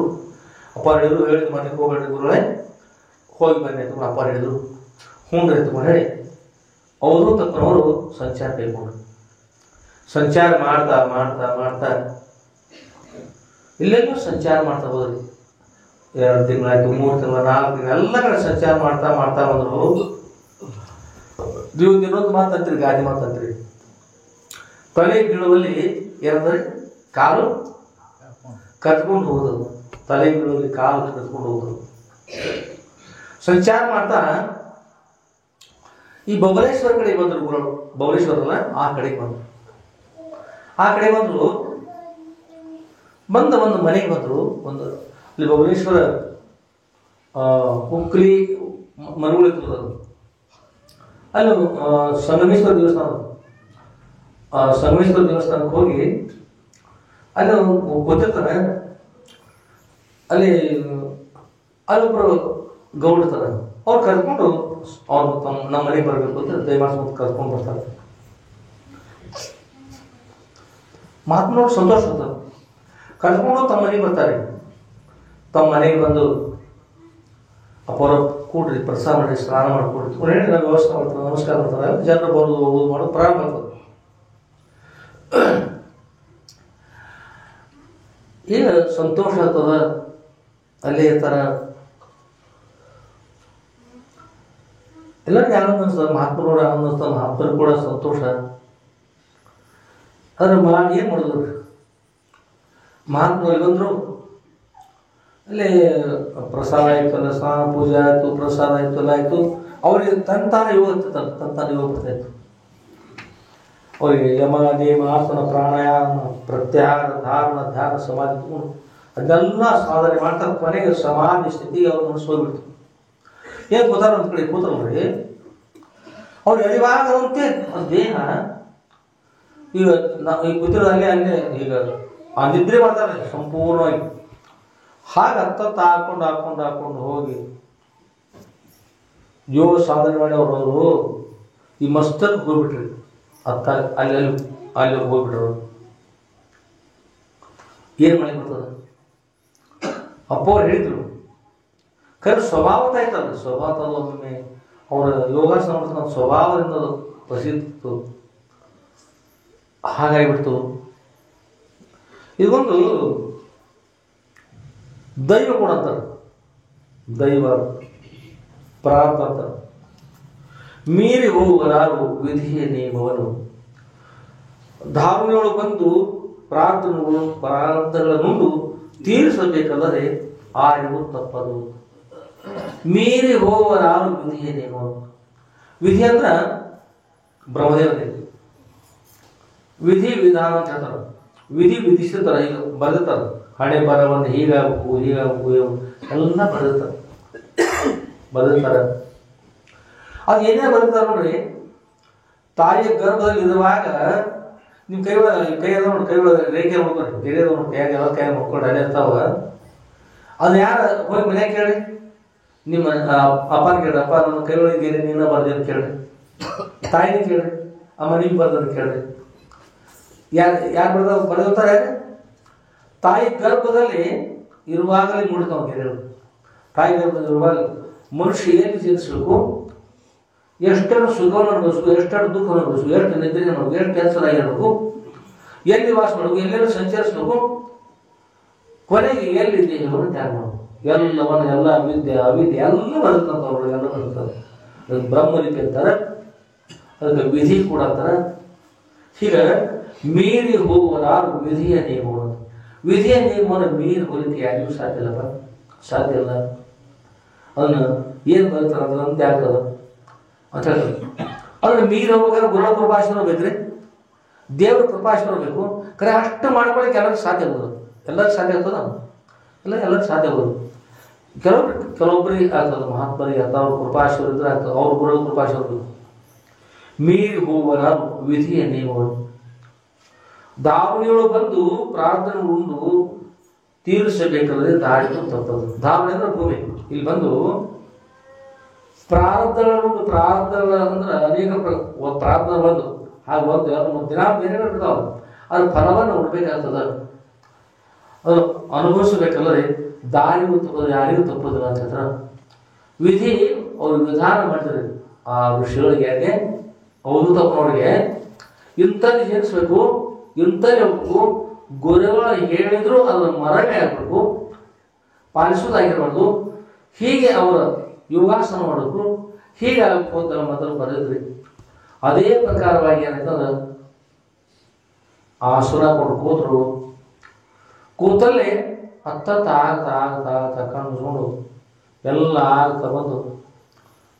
ಅಪ್ಪ ಹೇಳಿದ್ರು, ಹೇಳಿದ್ರು ಮನೆಗೆ ಹೋಗಬೇಡಿ ಗುರುಗಳೇ, ಹೋಗಿ ಬನ್ನಿ ಎತ್ಕೊಂಡು ಅಪ್ಪ ಹೇಳಿದ್ರು. ಹ್ಞೂ ಎತ್ಕೊಂಡು ಹೇಳಿ ಅವರು ತಕ್ಕನವರು ಸಂಚಾರ ಕೈಗೊಂಡ್ರು. ಸಂಚಾರ ಮಾಡ್ತಾ ಮಾಡ್ತಾ ಮಾಡ್ತಾ ಇಲ್ಲೆಲ್ಲೂ ಸಂಚಾರ ಮಾಡ್ತಾ ಹೋದ್ರಿ. 2 ತಿಂಗಳಾಯ್ತು, 3 ತಿಂಗಳು, 4 ತಿಂಗಳು ಎಲ್ಲ ಕಡೆ ಸಂಚಾರ ಮಾಡ್ತಾ ಮಾಡ್ತಾ ಬಂದರು. ನೀವು ಇನ್ನೊಂದು ಮಾತಂತ್ರಿ, ಗಾದಿ ಮಾತಂತ್ರಿ. ತಲೆ ಬೀಳುವಲ್ಲಿ ಏನಂದ್ರೆ ಕಾಲು ಕಟ್ಕೊಂಡು ಹೋಗೋದು. ತಲೆ ಬೀಳುವಲ್ಲಿ ಕಾಲು ಕಟ್ಕೊಂಡು ಹೋಗೋದು. ಸಂಚಾರ ಮಾಡ್ತಾ ಈ ಬಬಲೇಶ್ವರ ಕಡೆ ಬಂದರು ಗುರುಗಳು. ಬಬಲೇಶ್ವರಲ್ಲ, ಆ ಕಡೆಗೆ ಬಂದರು. ಆ ಕಡೆ ಬಂದರು. ಒಂದು ಮನೆಗೆ ಬಂದರು. ಒಂದು ಇಲ್ಲಿ ಬಬಲೇಶ್ವರ ಹುಕ್ಕಲಿ ಮರುಗಳಿರ್ತದೆ. ಅಲ್ಲಿ ಸಂಗಮೇಶ್ವರ ದೇವಸ್ಥಾನ, ಸಂಗಮೇಶ್ವರ ದೇವಸ್ಥಾನಕ್ಕೆ ಹೋಗಿ ಅಲ್ಲಿ ಗೊತ್ತಿರ್ತಾನೆ. ಅಲ್ಲೊಬ್ಬರು ಗೌಡ್ತಾರೆ. ಅವ್ರು ಕರ್ಕೊಂಡು ಅವ್ರು ನಮ್ಮ ಮನೆಗೆ ಬರಬೇಕು ಅಂತ ದಯಮಾಡ್ಸ್ಕೊಂಡು ಕರ್ಕೊಂಡು ಬರ್ತಾರೆ. ಮಹಾತ್ಮನವ್ರು ಸಂತೋಷ ಆಗ್ತಾರೆ. ಕರ್ಕೊಂಡು ತಮ್ಮ ಮನೆಗೆ ಬರ್ತಾರೆ. ತಮ್ಮ ಮನೆಗೆ ಬಂದು ಅಪ್ಪರ ಕೂಡ್ರಿ, ಪ್ರಸಾದ ಮಾಡಿ, ಸ್ನಾನ ಮಾಡಿಕೊಡ್ರಿ, ಹೇಳಿ ನಾವು ವ್ಯವಸ್ಥೆ ಮಾಡ್ತಾರೆ, ನಮಸ್ಕಾರ ಮಾಡ್ತಾರೆ. ಜನರು ಬರೋದು ಹೋಗೋದು ಮಾಡೋದು ಪ್ರಾರಂಭ ಆಗ್ತದೆ. ಈಗ ಸಂತೋಷ ಆಗ್ತದ. ಅಲ್ಲೇ ಇರ್ತಾರ. ಎಲ್ಲರಿಗೂ ಆನಂದ ಅನಿಸ್ತದೆ. ಮಹಾತ್ಮರು ಆನಂದ ಅನಿಸ್ತದೆ, ಮಹಾತ್ಮರು ಕೂಡ ಸಂತೋಷ. ಆದ್ರೆ ಏನು ಮಾಡಿದ್ರು, ಮಹಾತ್ಮರು ಬಂದರು. ಅಲ್ಲಿ ಪ್ರಸಾದ ಆಯ್ತಲ್ಲ, ಸ್ನಾನ ಪೂಜೆ ಆಯಿತು, ಪ್ರಸಾದ ಆಯಿತು, ಎಲ್ಲ ಆಯಿತು. ಅವ್ರಿಗೆ ತಂತಾನೆ ಯೋಗ ಇರ್ತಿತ್ತಲ್ಲ, ತಂತಾನೆ ಯೋಗ ಬರ್ತಾಯಿತ್ತು ಅವರಿಗೆ. ಯಮ ನೇಮ ಆಸನ ಪ್ರಾಣಾಯಾಮ ಪ್ರತ್ಯಾಹಾರ ಧಾರಣ ಧ್ಯಾನ ಸಮಾಧಿ ತಗೊಂಡು ಅದನ್ನೆಲ್ಲ ಸಾಧನೆ ಮಾಡ್ತಾ ಕೊನೆಗೆ ಸಮಾಧಿ ಸ್ಥಿತಿಗೆ ಅವ್ರು ಮನಸ್ಸೋಗ್ಬಿಡ್ತು. ಏನು ಕೂತಾರ ಒಂದು ಕಡೆ ಕೂತಲ್ರಿ, ಅವ್ರು ಎಳಿವಾಗಂತೆ ಒಂದು ದೇಹ ಈಗ ಈ ಕೂತಿರೋದಲ್ಲೇ ಅಲ್ಲೇ ಈಗ ಆ ನಿದ್ರೆ ಮಾಡ್ತಾರೆ ಸಂಪೂರ್ಣವಾಗಿ. ಹಾಗೆ ಹತ್ತತ್ತು ಹಾಕೊಂಡು ಹೋಗಿ ಯೋಗ ಸಾಧನೆ ಮಾಡಿ ಅವರು ಈ ಮಸ್ತಕ್ಕೆ ಹೋಗ್ಬಿಟ್ರಿ. ಅಲ್ಲಿ ಹೋಗ್ಬಿಟ್ರು. ಏನು ಮಾಡಿ ಬರ್ತದೆ, ಅಪ್ಪ ಅವ್ರು ಹೇಳಿದ್ರು. ಖರೆ ಸ್ವಭಾವದ ಆಯ್ತಲ್ಲ, ಸ್ವಭಾವದ ಒಮ್ಮೆ ಅವರ ಯೋಗಾಸನ ಮಾಡ್ತಾರೆ, ಸ್ವಭಾವದಿಂದ ಪ್ರಸಿದ್ಧ ಹಾಗಾಗಿಬಿಡ್ತು. ಇದೊಂದು ದೈವ ಕೂಡ ಅಂತಾರೆ. ದೈವ ಪ್ರಾರ್ಥ ಅಂತಾರೆ. ಮೀರಿ ಹೋಗಲಾರು ವಿಧಿಯ ನಿಯಮವನ್ನು. ಧಾರಣೆಯೊಳು ಬಂದು ಪ್ರಾರ್ಥನೆಗಳು ಪ್ರಾರ್ಥನೆಗಳನ್ನುಂಡು ತೀರಿಸಬೇಕಲ್ಲದೆ ಆ ಇವು ತಪ್ಪದು. ಮೀರಿ ಹೋಗಲಾರು ವಿಧಿಯ ನಿಯಮವನ್ನು. ವಿಧಿ ಅಂದ್ರೆ ಬ್ರಹ್ಮದೇವತೆ. ವಿಧಿ ವಿಧಾನ ಅಂತ ಹೇಳ್ತಾರೆ. ವಿಧಿ ವಿಧಿಸಿರ್ತಾರೆ, ಈಗ ಬರೆದಿರ್ತಾರೆ. ಹಣೆ ಬರವನ್ನು ಹೀಗಾಗಬೇಕು ಎಲ್ಲ ಬರೆದಿರ್ತಾರೆ. ಅದು ಏನೇ ಬರೀತಾರೆ ನೋಡ್ರಿ. ತಾಯಿಯ ಗರ್ಭದಲ್ಲಿ ಇರುವಾಗ ನಿಮ್ಮ ಕೈ ಕೈ ರೇಖೆ ನೋಡ್ಕೊಳ್ರಿ, ಬೇರೆ ಕೈಯಾಗ ಎಲ್ಲ ಕೈ ನೋಡ್ಕೊಂಡು ಅಲ್ಲೇ ಇರ್ತಾವ. ಅದು ಯಾರು ಹೋಗಿ ಮನ್ಯಾಗ ಕೇಳಿ, ನಿಮ್ಮ ಅಪ್ಪನ ಕೇಳ್ರಿ, ಅಪ್ಪ ನನ್ನ ಕೈ ಒಳಗೆ ಗೆರೆ ನೀನ ಬರ್ದೇನು ಕೇಳ್ರಿ, ತಾಯಿನ ಕೇಳ್ರಿ, ಅಮ್ಮ ನೀವು ಬರ್ದನ್ನು ಕೇಳ್ರಿ. ಯಾರು ಬರೆದಿರ್ತಾರೆ? ತಾಯಿ ಗರ್ಭದಲ್ಲಿ ಇರುವಾಗಲೇ ಮೂಡಿತಾವ ಗೆರೆಗಳು. ತಾಯಿ ಗರ್ಭದಲ್ಲಿ ಇರುವಾಗ ಮನುಷ್ಯ ಏನು ಚಿಂತಿಸ್ಬೇಕು, ಎಷ್ಟೆಷ್ಟು ಸುಖವನ್ನು ಅನುಭವಿಸ್ಬೇಕು, ಎಷ್ಟೆಷ್ಟು ದುಃಖ ಅನುಭವಿಸ್ಬೇಕು, ಎಷ್ಟು ನಿದ್ರೆ ಮಾಡಬೇಕು, ಎಷ್ಟು ಹೆಸರಾಗಿರ್ಬೇಕು, ಎಲ್ಲಿ ವಾಸ ಮಾಡಬೇಕು, ಎಲ್ಲೆಲ್ಲಿ ಸಂಚರಿಸ್ಬೇಕು, ಕೊನೆಗೆ ಎಲ್ಲಿ ದೇಹವನ್ನು ತ್ಯಾಗ ಮಾಡಬೇಕು. ಎಲ್ಲವನ್ನು ಎಲ್ಲ ವಿದ್ಯೆ ಅವಿದ್ಯೆ ಎಲ್ಲ ಬರುತ್ತಂತವ್ರು, ಎಲ್ಲ ಬರುತ್ತದೆ. ಅದಕ್ಕೆ ಬ್ರಹ್ಮಲಿಪಿ ಅಂತಾರೆ, ಅದಕ್ಕೆ ವಿಧಿ ಕೂಡ ಅಂತಾರೆ. ಹೀಗೆ ಮೀರಿ ಹೋಗುವರಾರು ವಿಧಿಯ ನಿಯಮವನ್ನು, ವಿಧಿಯ ನಿಯಮವನ್ನು ಮೀರಿ ಹೋಲಿಕೆ ಯಾರಿಗೂ ಸಾಧ್ಯ ಇಲ್ಲಪ್ಪ, ಸಾಧ್ಯ ಇಲ್ಲ. ಅದನ್ನು ಏನು ಬರ್ತಾರೆ ಅಂತ ಆಗ್ತದೆ ಅಂತ ಹೇಳ್ತಾರೆ. ಅದನ್ನು ಮೀರಿ ಹೋಗ್ಬೇಕಾದ್ರೆ ಗುರು ಕೃಪಾಶನ ಬೇಕ್ರಿ, ದೇವ್ರ ಕೃಪಾಶನ ಬೇಕು. ಕರೆ ಅಷ್ಟು ಮಾಡ್ಕೊಳ್ಳೋಕೆ ಎಲ್ಲರಿಗೂ ಸಾಧ್ಯ ಆಗೋದು, ಎಲ್ಲರಿಗೂ ಸಾಧ್ಯ ಆಗ್ತದ ಇಲ್ಲ, ಎಲ್ಲರಿಗೂ ಸಾಧ್ಯ ಆಗೋದು. ಕೆಲವೊಬ್ಬರಿಗೆ ಆಗ್ತದೆ, ಮಹಾತ್ಮರಿಗೆ ಆಗ್ತದೆ, ಅವ್ರ ಕೃಪಾಶೀರ್ವಾದ ಇದ್ರೆ ಆಗ್ತದೆ, ಅವ್ರ ಗುರು ಕೃಪಾಶೀರ್ವಾದ ಬೇಕು. ಮೀರಿ ಹೋಗುವ ವಿಧಿಯ ನಿಯಮಗಳು. ಧಾವಣಿಯೊಳಗೆ ಬಂದು ಪ್ರಾರ್ಥನೆ ಉಂಡು ತೀರಿಸಬೇಕಾದ್ರೆ ದಾರಿಗೂ ತಪ್ಪದು. ಧಾವಣಿ ಅಂದ್ರೆ ಭೂಮಿ. ಇಲ್ಲಿ ಬಂದು ಪ್ರಾರಬ್ಧಗಳ ಅಂದ್ರೆ ಅನೇಕ ಪ್ರಾರಬ್ಧ ಬಂದು ಹಾಗೆ ಬಂದು ಎರಡು ದಿನ ಬೇರೆ ಇರ್ತಾವ, ಅದ್ರ ಫಲವನ್ನು ಉಡ್ಬೇಕಾಗ್ತದ, ಅದು ಅನುಭವಿಸಬೇಕಲ್ಲರಿ. ದಾರಿಗೂ ತಪ್ಪೋದು, ಯಾರಿಗೂ ತಪ್ಪೋದಿಲ್ಲ ಅಂತ ಹೇಳ್ತಾರೆ. ವಿಧಿ ಅವ್ರು ವಿಧಾನ ಮಾಡ್ತಾರೆ ಆ ಋಷಿಗಳಿಗೆ, ಯಾಕೆ ಅವರು ತಪ್ಪನವ್ರಿಗೆ ಇಂಥದ್ದು ಜನಿಸ್ಬೇಕು, ಇಂಥಲ್ಲಿ ಹೋಗ್ಬೇಕು, ಗುರುಗಳು ಹೇಳಿದ್ರು ಅದರ ಮರವೇ ಆಗಬೇಕು, ಪಾಲಿಸೋದಾಗಿರ್ಬಾರ್ದು, ಹೀಗೆ ಅವರ ಯೋಗಾಸನ ಮಾಡಬೇಕು, ಹೀಗೆ ಆಗಬೇಕು ಅಂತ ಮೊದಲು ಬರೆದ್ರಿ. ಅದೇ ಪ್ರಕಾರವಾಗಿ ಏನಾಯ್ತಂದ್ರೆ ಆ ಸುರ ಕೊಟ್ಟು ಕೂತರು. ಕೂತಲ್ಲಿ ಹತ್ತತ್ತ ಆಗ್ತಾ ಕಣ್ಕೊಂಡು ಎಲ್ಲ ಆಗ್ತಾ ಬಂದು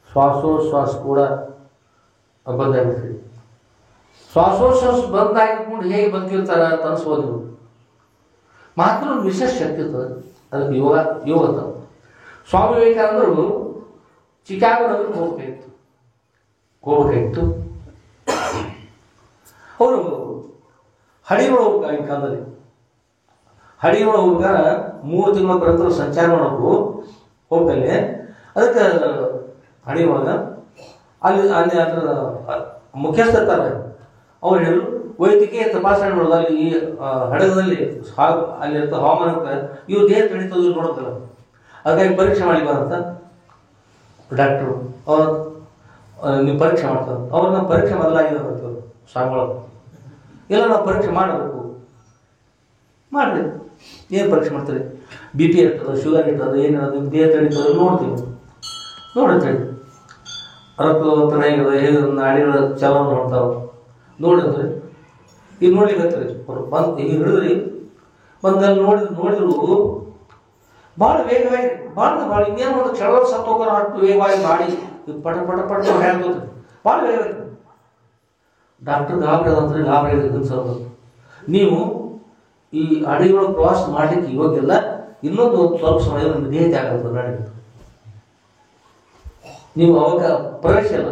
ಶ್ವಾಸೋಚ್ಛ್ವಾಸ ಕೂಡ ಬಂದಾಗ್ಬಿಡ್ತೀವಿ. ಶ್ವಾಸೋಚ್ಛ್ವಾಸ ಬಂದಾಗಿದ್ಕೊಂಡು ಹೇಗೆ ಬಂದಿರ್ತಾರೆ ಅಂತ ಅನಿಸ್ಬೋದು. ಮಾತ್ರ ಒಂದು ವಿಶೇಷ ಶಕ್ತಿ ಇರ್ತದೆ, ಅದಕ್ಕೆ ಯೋಗ ಅಂತ. ಸ್ವಾಮಿ ವಿವೇಕಾನಂದರು ಚಿಕಾಗೋದಲ್ಲಿ ಹೋಗ್ಬೇಕಾಗಿತ್ತು. ಅವರು ಹಡಿಗಳು ಹೋಗ್ಬೇಕಾಗಿ ಕಾಲದಲ್ಲಿ, ಹಡಿಗಳು ಹೋಗ್ಬೇಕಾದ್ರೆ 3 ತಿಂಗಳ ಪರ್ಯಂತ ಸಂಚಾರ ಮಾಡೋದು ಹೋಗ್ತಲ್ಲಿ. ಅದಕ್ಕೆ ಹಡಿ ಒಳಗೆ ಅಲ್ಲಿ ಅದರ ಮುಖ್ಯಸ್ಥ ಇರ್ತಾರೆ, ಅವ್ರು ಹೇಳು ವೈದ್ಯಕೀಯ ತಪಾಸಣೆ ಮಾಡೋದು. ಅಲ್ಲಿ ಈ ಹಡಗದಲ್ಲಿ ಅಲ್ಲಿ ಇರ್ತ ಹವಾಮಾನಕ್ಕೆ ಇವು ದೇಹ ತಡಿತೋದು ನೋಡೋದಲ್ಲ, ಅದಕ್ಕಾಗಿ ಪರೀಕ್ಷೆ ಮಾಡಿ ಬರಂತ ಡಾಕ್ಟ್ರು ಅವ್ರು ನೀವು ಪರೀಕ್ಷೆ ಮಾಡ್ತಾರೆ. ಅವ್ರನ್ನ ಪರೀಕ್ಷೆ ಮೊದಲಾಗಿದೆ ಬರ್ತೀವಿ ಸ್ವಾಮಿಗಳು, ಇಲ್ಲ ನಾವು ಪರೀಕ್ಷೆ ಮಾಡಬೇಕು, ಮಾಡಿರಿ. ಏನು ಪರೀಕ್ಷೆ ಮಾಡ್ತೀರಿ? ಬಿ ಪಿ ಇರ್ತದೆ, ಶುಗರ್ ಇರ್ತದೆ, ಏನಿರೋದು ನಿಮ್ಮ ದೇಹ ತಡಿತದೆ ನೋಡ್ತೀವಿ, ನೋಡ್ತೀವಿ. ರಕ್ತದೊತ್ತಡ ಹೇಗಿದೆ, ನಾಡಿಗಳ ಚಲನ ನೋಡ್ತಾವೆ ನೋಡಿದ್ರಿ. ಈಗ ನೋಡ್ಲಿಕ್ಕೆ ಹತ್ತೀರಿ, ಅವ್ರು ಬಂದು ಈಗ ಹಿಡಿದ್ರಿ, ಬಂದಲ್ಲಿ ನೋಡಿದ್ರು ಭಾಳ ವೇಗವಾಗಿ ಭಾಳ ಇನ್ನೇನು ಒಂದು ಕ್ಷಣ ಸತ್ತೋಗೋರು ಅಷ್ಟು ವೇಗವಾಗಿ ಮಾಡಿ ಪಟ ಹೇಳ್ಬೋದು, ಭಾಳ ವೇಗವಾಗಿ. ಡಾಕ್ಟರ್ ಗಾಬರಿ ಅದಂದ್ರೆ ಗಾಬರಿ ಅನ್ಸೋದು. ನೀವು ಈ ಅಡಿಗಳು ಪ್ರವಾಸ ಮಾಡಲಿಕ್ಕೆ ಇವಾಗೆಲ್ಲ ಇನ್ನೊಂದು ಸ್ವಲ್ಪ ಸಮಯ ದೇಹ ತ್ಯಾಗ ಆಗ್ತದೆ ನಾಡಿ, ನೀವು ಅವಾಗ ಪ್ರವೇಶ ಇಲ್ಲ,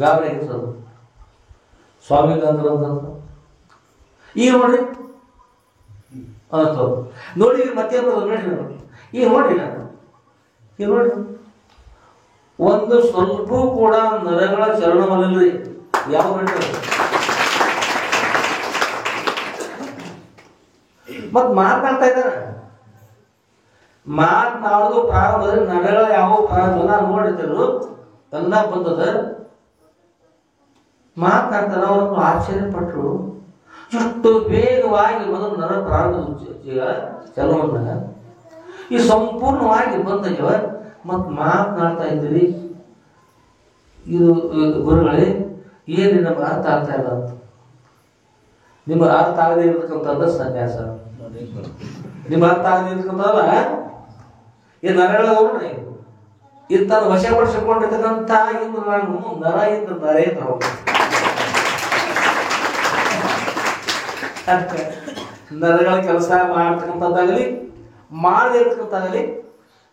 ಗಾಬರಿ ಅನ್ಸೋದು. ಸ್ವಾಮಿಗಂದ್ರೆ ಅಂತ ಈಗ ನೋಡ್ರಿ ಅನ್ನಿಸ್ತದೆ. ನೋಡಿ ಮತ್ತೆ ನೋಡಿ ಈಗ ನೋಡ್ರಿ ಈಗ ನೋಡ್ರಿ ಒಂದು ಸ್ವಲ್ಪ ಕೂಡ ನರಗಳ ಚಲನವಲ್ಲರಿ ಯಾವ ಮತ್ ಮಾತನಾಡ್ತಾ ಇದ್ದಾರೆ. ಮಾತನಾಡೋದು ಪ್ರಾರಂಭ ನರಗಳ ಯಾವ ಪ್ರಾರಂಭ ನೋಡಿದ್ರು ಎಲ್ಲ ಬಂದದ. ಮಾತನಾಡ್ತಾರ, ಅವ್ರನ್ನು ಆಶ್ಚರ್ಯಪಟ್ಟರು ಎಷ್ಟು ವೇಗವಾಗಿ ಮೊದಲು ನರ ಪ್ರಾರಂಭ ಚಲವನ್ನ ಈ ಸಂಪೂರ್ಣವಾಗಿ ಬಂದವ. ಮತ್ತು ಮಾತನಾಡ್ತಾ ಇದ್ದೀರಿ, ಇದು ಗುರುಗಳೇ ಏನು ನಮ್ಗೆ ಅರ್ಥ ಆಗ್ತಾ ಇಲ್ಲ ಅಂತ. ನಿಮ್ಗೆ ಅರ್ಥ ಆಗದೆ ಇರ್ತಕ್ಕಂಥದ್ದು ಸನ್ಯಾಸ, ನಿಮ್ಗೆ ಅರ್ಥ ಆಗದೆ ಇರ್ತಕ್ಕಂಥದ್ದಲ್ಲ ಈ ನರಗಳವ್ರಿ ಇಂಥ ವಶಪಡಿಸಿಕೊಂಡಿರ್ತಕ್ಕಂಥ ಇಂದು ನಾನು ನರ ಇಂದ ನರೇಂದ್ರ ನರಗಳ ಕೆಲಸ ಮಾಡ್ತಕ್ಕಂಥದ್ದಾಗಲಿ ಮಾಡದೇ ಇರ್ತಕ್ಕಂಥದ್ದಾಗಲಿ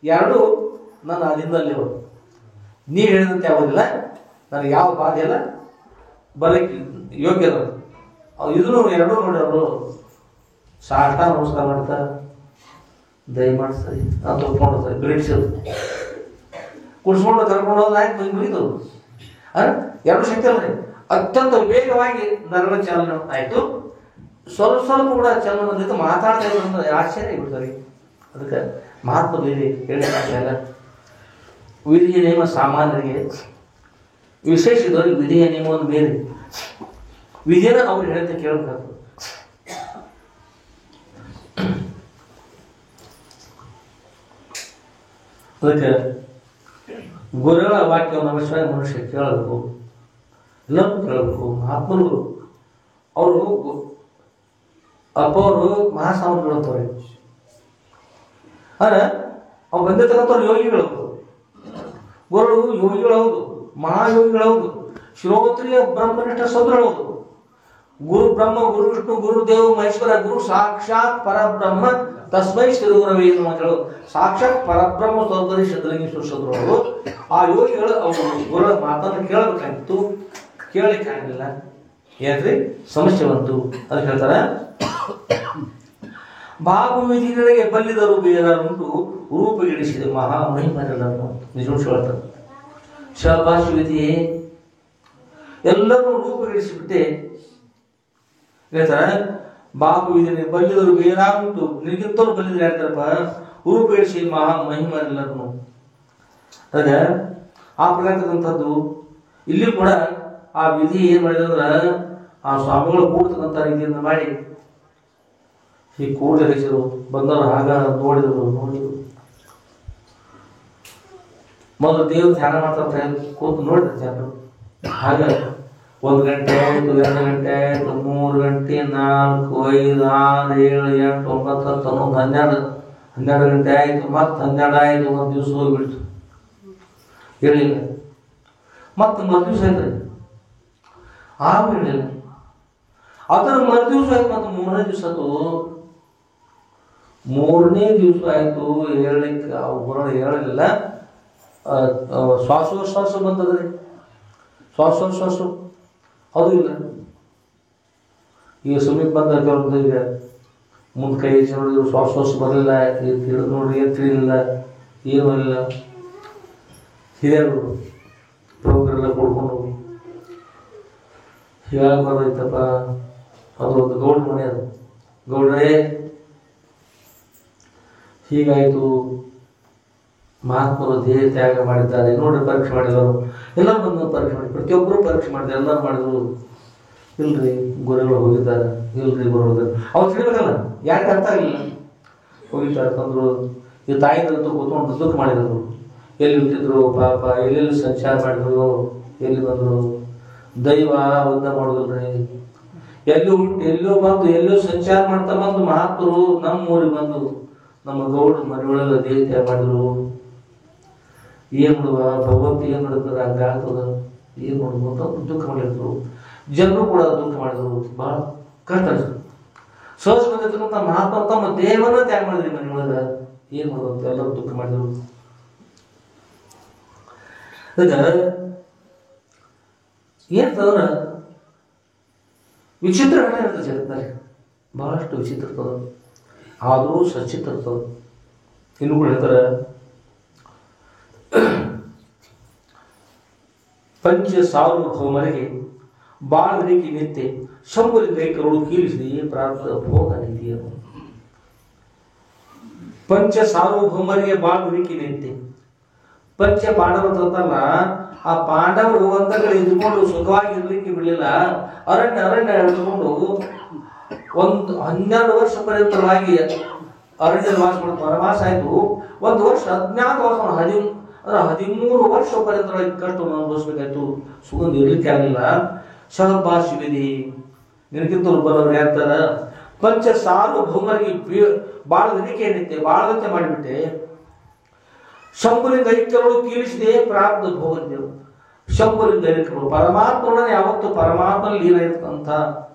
ಎರಡು ನನ್ನ ಅದಿಂದಲ್ಲಿ ಅವರು. ನೀವು ಹೇಳಿದಂತೆ ಆಗೋದಿಲ್ಲ, ನನಗೆ ಯಾವ ಬಾಧೆ ಇಲ್ಲ, ಬರಕ್ಕೆ ಯೋಗ್ಯ ಇದನ್ನು ಎರಡೂ ನೋಡಿ ಅವರು ಸಾಷ್ಟ ನಮಸ್ಕಾರ ಮಾಡ್ತಾರೆ, ದಯಮಾಡ್ತಾರೆ ಅಂತ ಒಪ್ಕೊಂಡಿರ್ತಾರೆ. ಬಿಡಿಸೋದು ಕುಡಿಸ್ಕೊಂಡು ಕರ್ಕೊಂಡು ಹೋದ್ರೆ ಆಯ್ತು ಮುಗಿದು ಎರಡು ಶಕ್ತಿ ಅಲ್ರಿ. ಅತ್ಯಂತ ವೇಗವಾಗಿ ನರಳ ಚಾಲನೆ ಆಯಿತು. ಸ್ವಲ್ಪ ಸ್ವಲ್ಪ ಕೂಡ ಚಾಲನೆ ಜೊತೆ ಮಾತಾಡ್ತಾ ಇದ್ರು ಆಶ್ಚರ್ಯ ಬಿಡ್ತಾರೆ. ಅದಕ್ಕೆ ಮಹಾತ್ಮ ಬೇರೆ ಹೇಳಿಲ್ಲ. ವಿಧಿಯ ನಿಯಮ ಸಾಮಾನ್ಯರಿಗೆ, ವಿಶೇಷ ಇದ್ದವ್ರಿಗೆ ವಿಧಿಯ ನಿಯಮವನ್ನು ಬೇರೆ. ವಿಧಿನ ಅವ್ರು ಹೇಳ್ತಾ ಕೇಳಬೇಕು. ಅದಕ್ಕೆ ಗುರುಗಳ ವಾಕ್ಯವನ್ನು ಅವಶ್ಯವಾಗಿ ಮನುಷ್ಯ ಕೇಳಬೇಕು, ಎಲ್ಲರೂ ಕೇಳಬೇಕು. ಮಹಾತ್ಮರು ಅವರು ಅಪ್ಪವರು ಮಹಾಸ್ವಾಮಿಗಳು ಅಂತಾರೆ. ಆದರೆ ಅವ್ರು ಬಂದಿರ್ತಕ್ಕಂಥವ್ರು ಯೋಗಿಗಳು, ಗುರುಗಳು ಯೋಗಿಗಳು ಹೌದು, ಮಹಾಯೋಗಿಗಳು ಹೌದು, ಶ್ರೋತ್ರಿಯ ಬ್ರಹ್ಮನಿಷ್ಠ ಸೋದರಗಳು ಹೌದು. ಗುರು ಬ್ರಹ್ಮ, ಗುರು ವಿಷ್ಣು, ಗುರುದೇವ ಮಹೇಶ್ವರ, ಗುರು ಸಾಕ್ಷಾತ್ ಪರಬ್ರಹ್ಮ ತಸ್ಮೈ ಶ್ರೀ ಗುರವೇ ಎಂದು ಮಾತಾಡೋದು. ಸಾಕ್ಷಾತ್ ಪರಬ್ರಹ್ಮ ಸೋದರಿ ಶತಲಿಂಗೇಶ್ವರ ಸೋದರಗಳು. ಆ ಯೋಗಿಗಳು ಅವರು ಗುರುಗಳ ಮಾತನ್ನು ಕೇಳಬೇಕಾಗಿತ್ತು, ಕೇಳಲಿಕ್ಕಾಗಲಿಲ್ಲ. ಏನ್ರಿ ಸಮಸ್ಯೆ ಬಂತು. ಅದಕ್ಕೆ ಹೇಳ್ತಾರ, ಬಾಬು ವಿಧಿಗಳಿಗೆ ಬಲ್ಲಿದರು ಬೇರಾರುಂಟು ರೂಪಗಿಡಿಸಿದ ಮಹಾಮಹಿಮರೆಲ್ಲರನ್ನು. ನಿಜ ಹೇಳ್ತಾರೆ, ಶಬಾಷ್ ವಿಧಿಯೇ ಎಲ್ಲರೂ ರೂಪಗಿಡಿಸಿಬಿಟ್ಟೆ. ಹೇಳ್ತಾರೆ, ಬಾಬು ವಿಧಿಗೆ ಬಲ್ಲಿದರು ಬೇರಾರುಂಟು, ನಿನಗಿಂತವ್ರು ಬಲ್ಲಿದ್ರೆ ಹೇಳ್ತಾರಪ್ಪ, ರೂಪಗಿಡಿಸಿ ಮಹಾಮಹಿಮರೆಲ್ಲರನ್ನು. ಅದ ಆ ಪ್ರಕಾರದಂಥದ್ದು ಇಲ್ಲಿ ಕೂಡ ಆ ವಿಧಿ ಏನ್ ಮಾಡಿದಂದ್ರ ಆ ಸ್ವಾಮಿಗಳು ಕೂಡ್ತಕ್ಕಂಥ ರೀತಿಯಿಂದ ಮಾಡಿ ಈ ಕೂಡಲಿಸಿರು. ಬಂದವರು ಆಗ ನೋಡಿದ್ರು. ಮೊದಲು ದೇವ್ರ ಧ್ಯಾನ ಮಾಡ್ತಾ ಕೂತು ನೋಡಿದ್ರು ಜನರು. ಆಗ 1 ಗಂಟೆ ಆಯ್ತು, 2 ಗಂಟೆ ಆಯ್ತು, 3 ಗಂಟೆ, 4, 5, 6, 7, 8, 9, 10, 11, 12 ಗಂಟೆ ಆಯ್ತು. ಮತ್ತೆ 12 ಆಯ್ತು. ಒಂದು ದಿವಸ ಹೋಗ್ಬಿಡ್ತು, ಹೇಳಿಲ್ಲ. ಮತ್ತೆ ಮರುದಿವ್ಸ ಆಯ್ತು, ಆಮೇಲೆ ಅದರ ಮರುದಿವ್ಸ ಆಯ್ತು. ಮತ್ತೆ 3ನೇ ದಿವಸ ಆಯ್ತು. 3ನೇ ದಿವಸ ಆಯ್ತು, ಹೇಳಲಿಕ್ಕೆ ಹೊರಗೆ ಹೇಳಲಿಲ್ಲ. ಶ್ವಾಸೋಚ್ಛ್ವಾಸ ಬಂದದ್ರಿ, ಶ್ವಾಸೋಚ್ಛ್ವಾಸ ಅದು ಇಲ್ಲ. ಈಗ ಸಮೀಪ ಬಂದ ಈಗ ಮುಂದೆ ಕೈ ನೋಡಿದ್ರು ಶ್ವಾಸೋಚ್ಛ್ವಾಸ ಬರಲಿಲ್ಲ. ತಿಳಿದು ನೋಡಿ ಏನು ತಿಳಿಲಿಲ್ಲ, ಏನೂ ಇಲ್ಲ. ಹಿರಿಯರು ಪ್ರಮುಖರೆಲ್ಲ ಕೊಡ್ಕೊಂಡು ಹೇಳ ಬರೈತಪ್ಪ. ಅದು ಒಂದು ಗೌಡ್ರ ಮನೆ, ಅದು ಗೌಡ್ರೇ ಹೀಗಾಯಿತು, ಮಹಾತ್ಮರು ದೇಹ ತ್ಯಾಗ ಮಾಡಿದ್ದಾರೆ ನೋಡ್ರಿ. ಪರೀಕ್ಷೆ ಮಾಡಿದವರು ಎಲ್ಲರೂ ಬಂದು ಪರೀಕ್ಷೆ ಮಾಡಿ, ಪ್ರತಿಯೊಬ್ಬರು ಪರೀಕ್ಷೆ ಮಾಡಿದ್ರು, ಎಲ್ಲರೂ ಮಾಡಿದ್ರು. ಇಲ್ರಿ ಗುರುಗಳು ಹೋಗಿದ್ದಾರೆ, ಇಲ್ರಿ ಗುರು ಹೋಗಿದ್ದಾರೆ. ಅವ್ರು ತಿಳಿಬೇಕಲ್ಲ, ಯಾಕೆ ಅರ್ಥ ಆಗಲಿಲ್ಲ. ಹೋಗಿದ್ದಾರೆ ತಂದ್ರು. ಈ ತಾಯಿದಂತೂ ಕೂತ್ಕೊಂಡು ದುಃಖ ಮಾಡಿದ್ರು. ಎಲ್ಲಿ ಹುಟ್ಟಿದ್ರು ಪಾಪ, ಎಲ್ಲೆಲ್ಲಿ ಸಂಚಾರ ಮಾಡಿದ್ರು, ಎಲ್ಲಿ ಬಂದರು. ದೈವ ಒಂದ ಮಾಡೋದಿಲ್ರಿ. ಎಲ್ಲೂ ಹುಟ್ಟು ಎಲ್ಲೋ ಬಂದು ಎಲ್ಲೋ ಸಂಚಾರ ಮಾಡ್ತಾ ಬಂದು ಮಹಾತ್ಮರು ನಮ್ಮ ಊರಿಗೆ ಬಂದು ನಮ್ಮ ಗೌಡ್ರ ಮನೆಯೊಳಗೆ ದೇಹ ತ್ಯಾಗ ಮಾಡಿದ್ರು. ಏನ್ ಮಾಡುವ ಭಗವಂತ ಏನ್ ಮಾಡಿದ್ರೆ ಹಂಗಾಗ್ತದ, ಏನ್ ಮಾಡುದು ಅಂತ ದುಃಖ ಮಾಡಿದ್ರು. ಜನರು ಕೂಡ ದುಃಖ ಮಾಡಿದ್ರು. ಬಹಳ ಕಷ್ಟ ಅನಿಸ್ತು. ಸಹಜ ಬಂದಿರ್ತಕ್ಕಂಥ ಮಹಾತ್ಮ ತಮ್ಮ ದೇಹವನ್ನ ತ್ಯಾಗ ಮಾಡಿದ್ರಿ ಮನೆಯೊಳಗ. ಏನ್ ಮಾಡೋದು ಅಂತ ಎಲ್ಲರೂ ದುಃಖ ಮಾಡಿದ್ರು. ಏನಂತಂದ್ರ ವಿಚಿತ್ರ ಘಟನೆ ಇರ್ತದೆ ಜಗತ್ತಿನಲ್ಲಿ, ಬಹಳಷ್ಟು ವಿಚಿತ್ರ ಇರ್ತದ, ಆದರೂ ಸಚಿತ್ರ ಇರ್ತದ. ಇನ್ನು ಕೂಡ ಹೇಳ್ತಾರೆ, ಪಂಚ ಸಾರ್ವಭೌಮರಿಗೆ ಬಾಳರಿಕೆ ನಿತ್ಯ ಶಂಭುಲಿಂಗ ಕರುಳು ಕೀಲಿಸಿದೆ ಪ್ರಾರ್ಥದ ಭೋಗ ನಿಧಿಯ. ಪಂಚ ಸಾರ್ವಭೌಮರಿಗೆ ಬಾಳರಿಕೆ ನಿತ್ಯ. ಪಂಚ ಪಾಂಡವರು ಅಂತಲ್ಲ, ಆ ಪಾಂಡವರು ಅಂತ ಕಡೆ ಇದ್ಕೊಂಡು ಸುಖವಾಗಿ ಇರ್ಲಿಕ್ಕೆ ಬಿಡಲಿಲ್ಲ. ಅರಣ್ಯ ಎಳೆದುಕೊಂಡು ಒಂದು 12 ವರ್ಷ ಪರ್ಯಂತವಾಗಿ ಅರಣ್ಯ ವಾಸ ಮಾಡೋದು. ವನವಾಸ ಆಯ್ತು. 1 ವರ್ಷ ಅಜ್ಞಾತವಾಸ, 13 ವರ್ಷ ಪರ್ಯಂತವಾಗಿ ಕಷ್ಟವನ್ನು ಅನುಭವಿಸ್ಬೇಕಾಯ್ತು. ಸುಗಂಧ ಇರ್ಲಿಕ್ಕೆ ಆಗಲಿಲ್ಲ. ಶಹಬಾಷ್ ವಿಧಿ ನಿನಗಿಂತ ಬರೋರು ಹೇಳ್ತಾರ, ಪಂಚ ಸಾರ್ವಭೌಮರಿಗೆ ಬಾಳದನಿಕೆ ಏನಿತ್ತೆ ಬಾಳದಂತೆ ಮಾಡಿಬಿಟ್ಟೆ. ಶಂಭುಲಿಂಗ ಐಕ್ಯಗಳು ಕೀಳಿಸಿದೆ ಪ್ರಾಪ್ತ ಭೋಗನ್ಯರು. ಶಂಭುಲಿಂಗ ಐಕ್ಯಗಳು ಪರಮಾತ್ಮನೊಡನೆ ಯಾವತ್ತು ಪರಮಾತ್ಮ ಲೀನ ಇರ್ತಂತ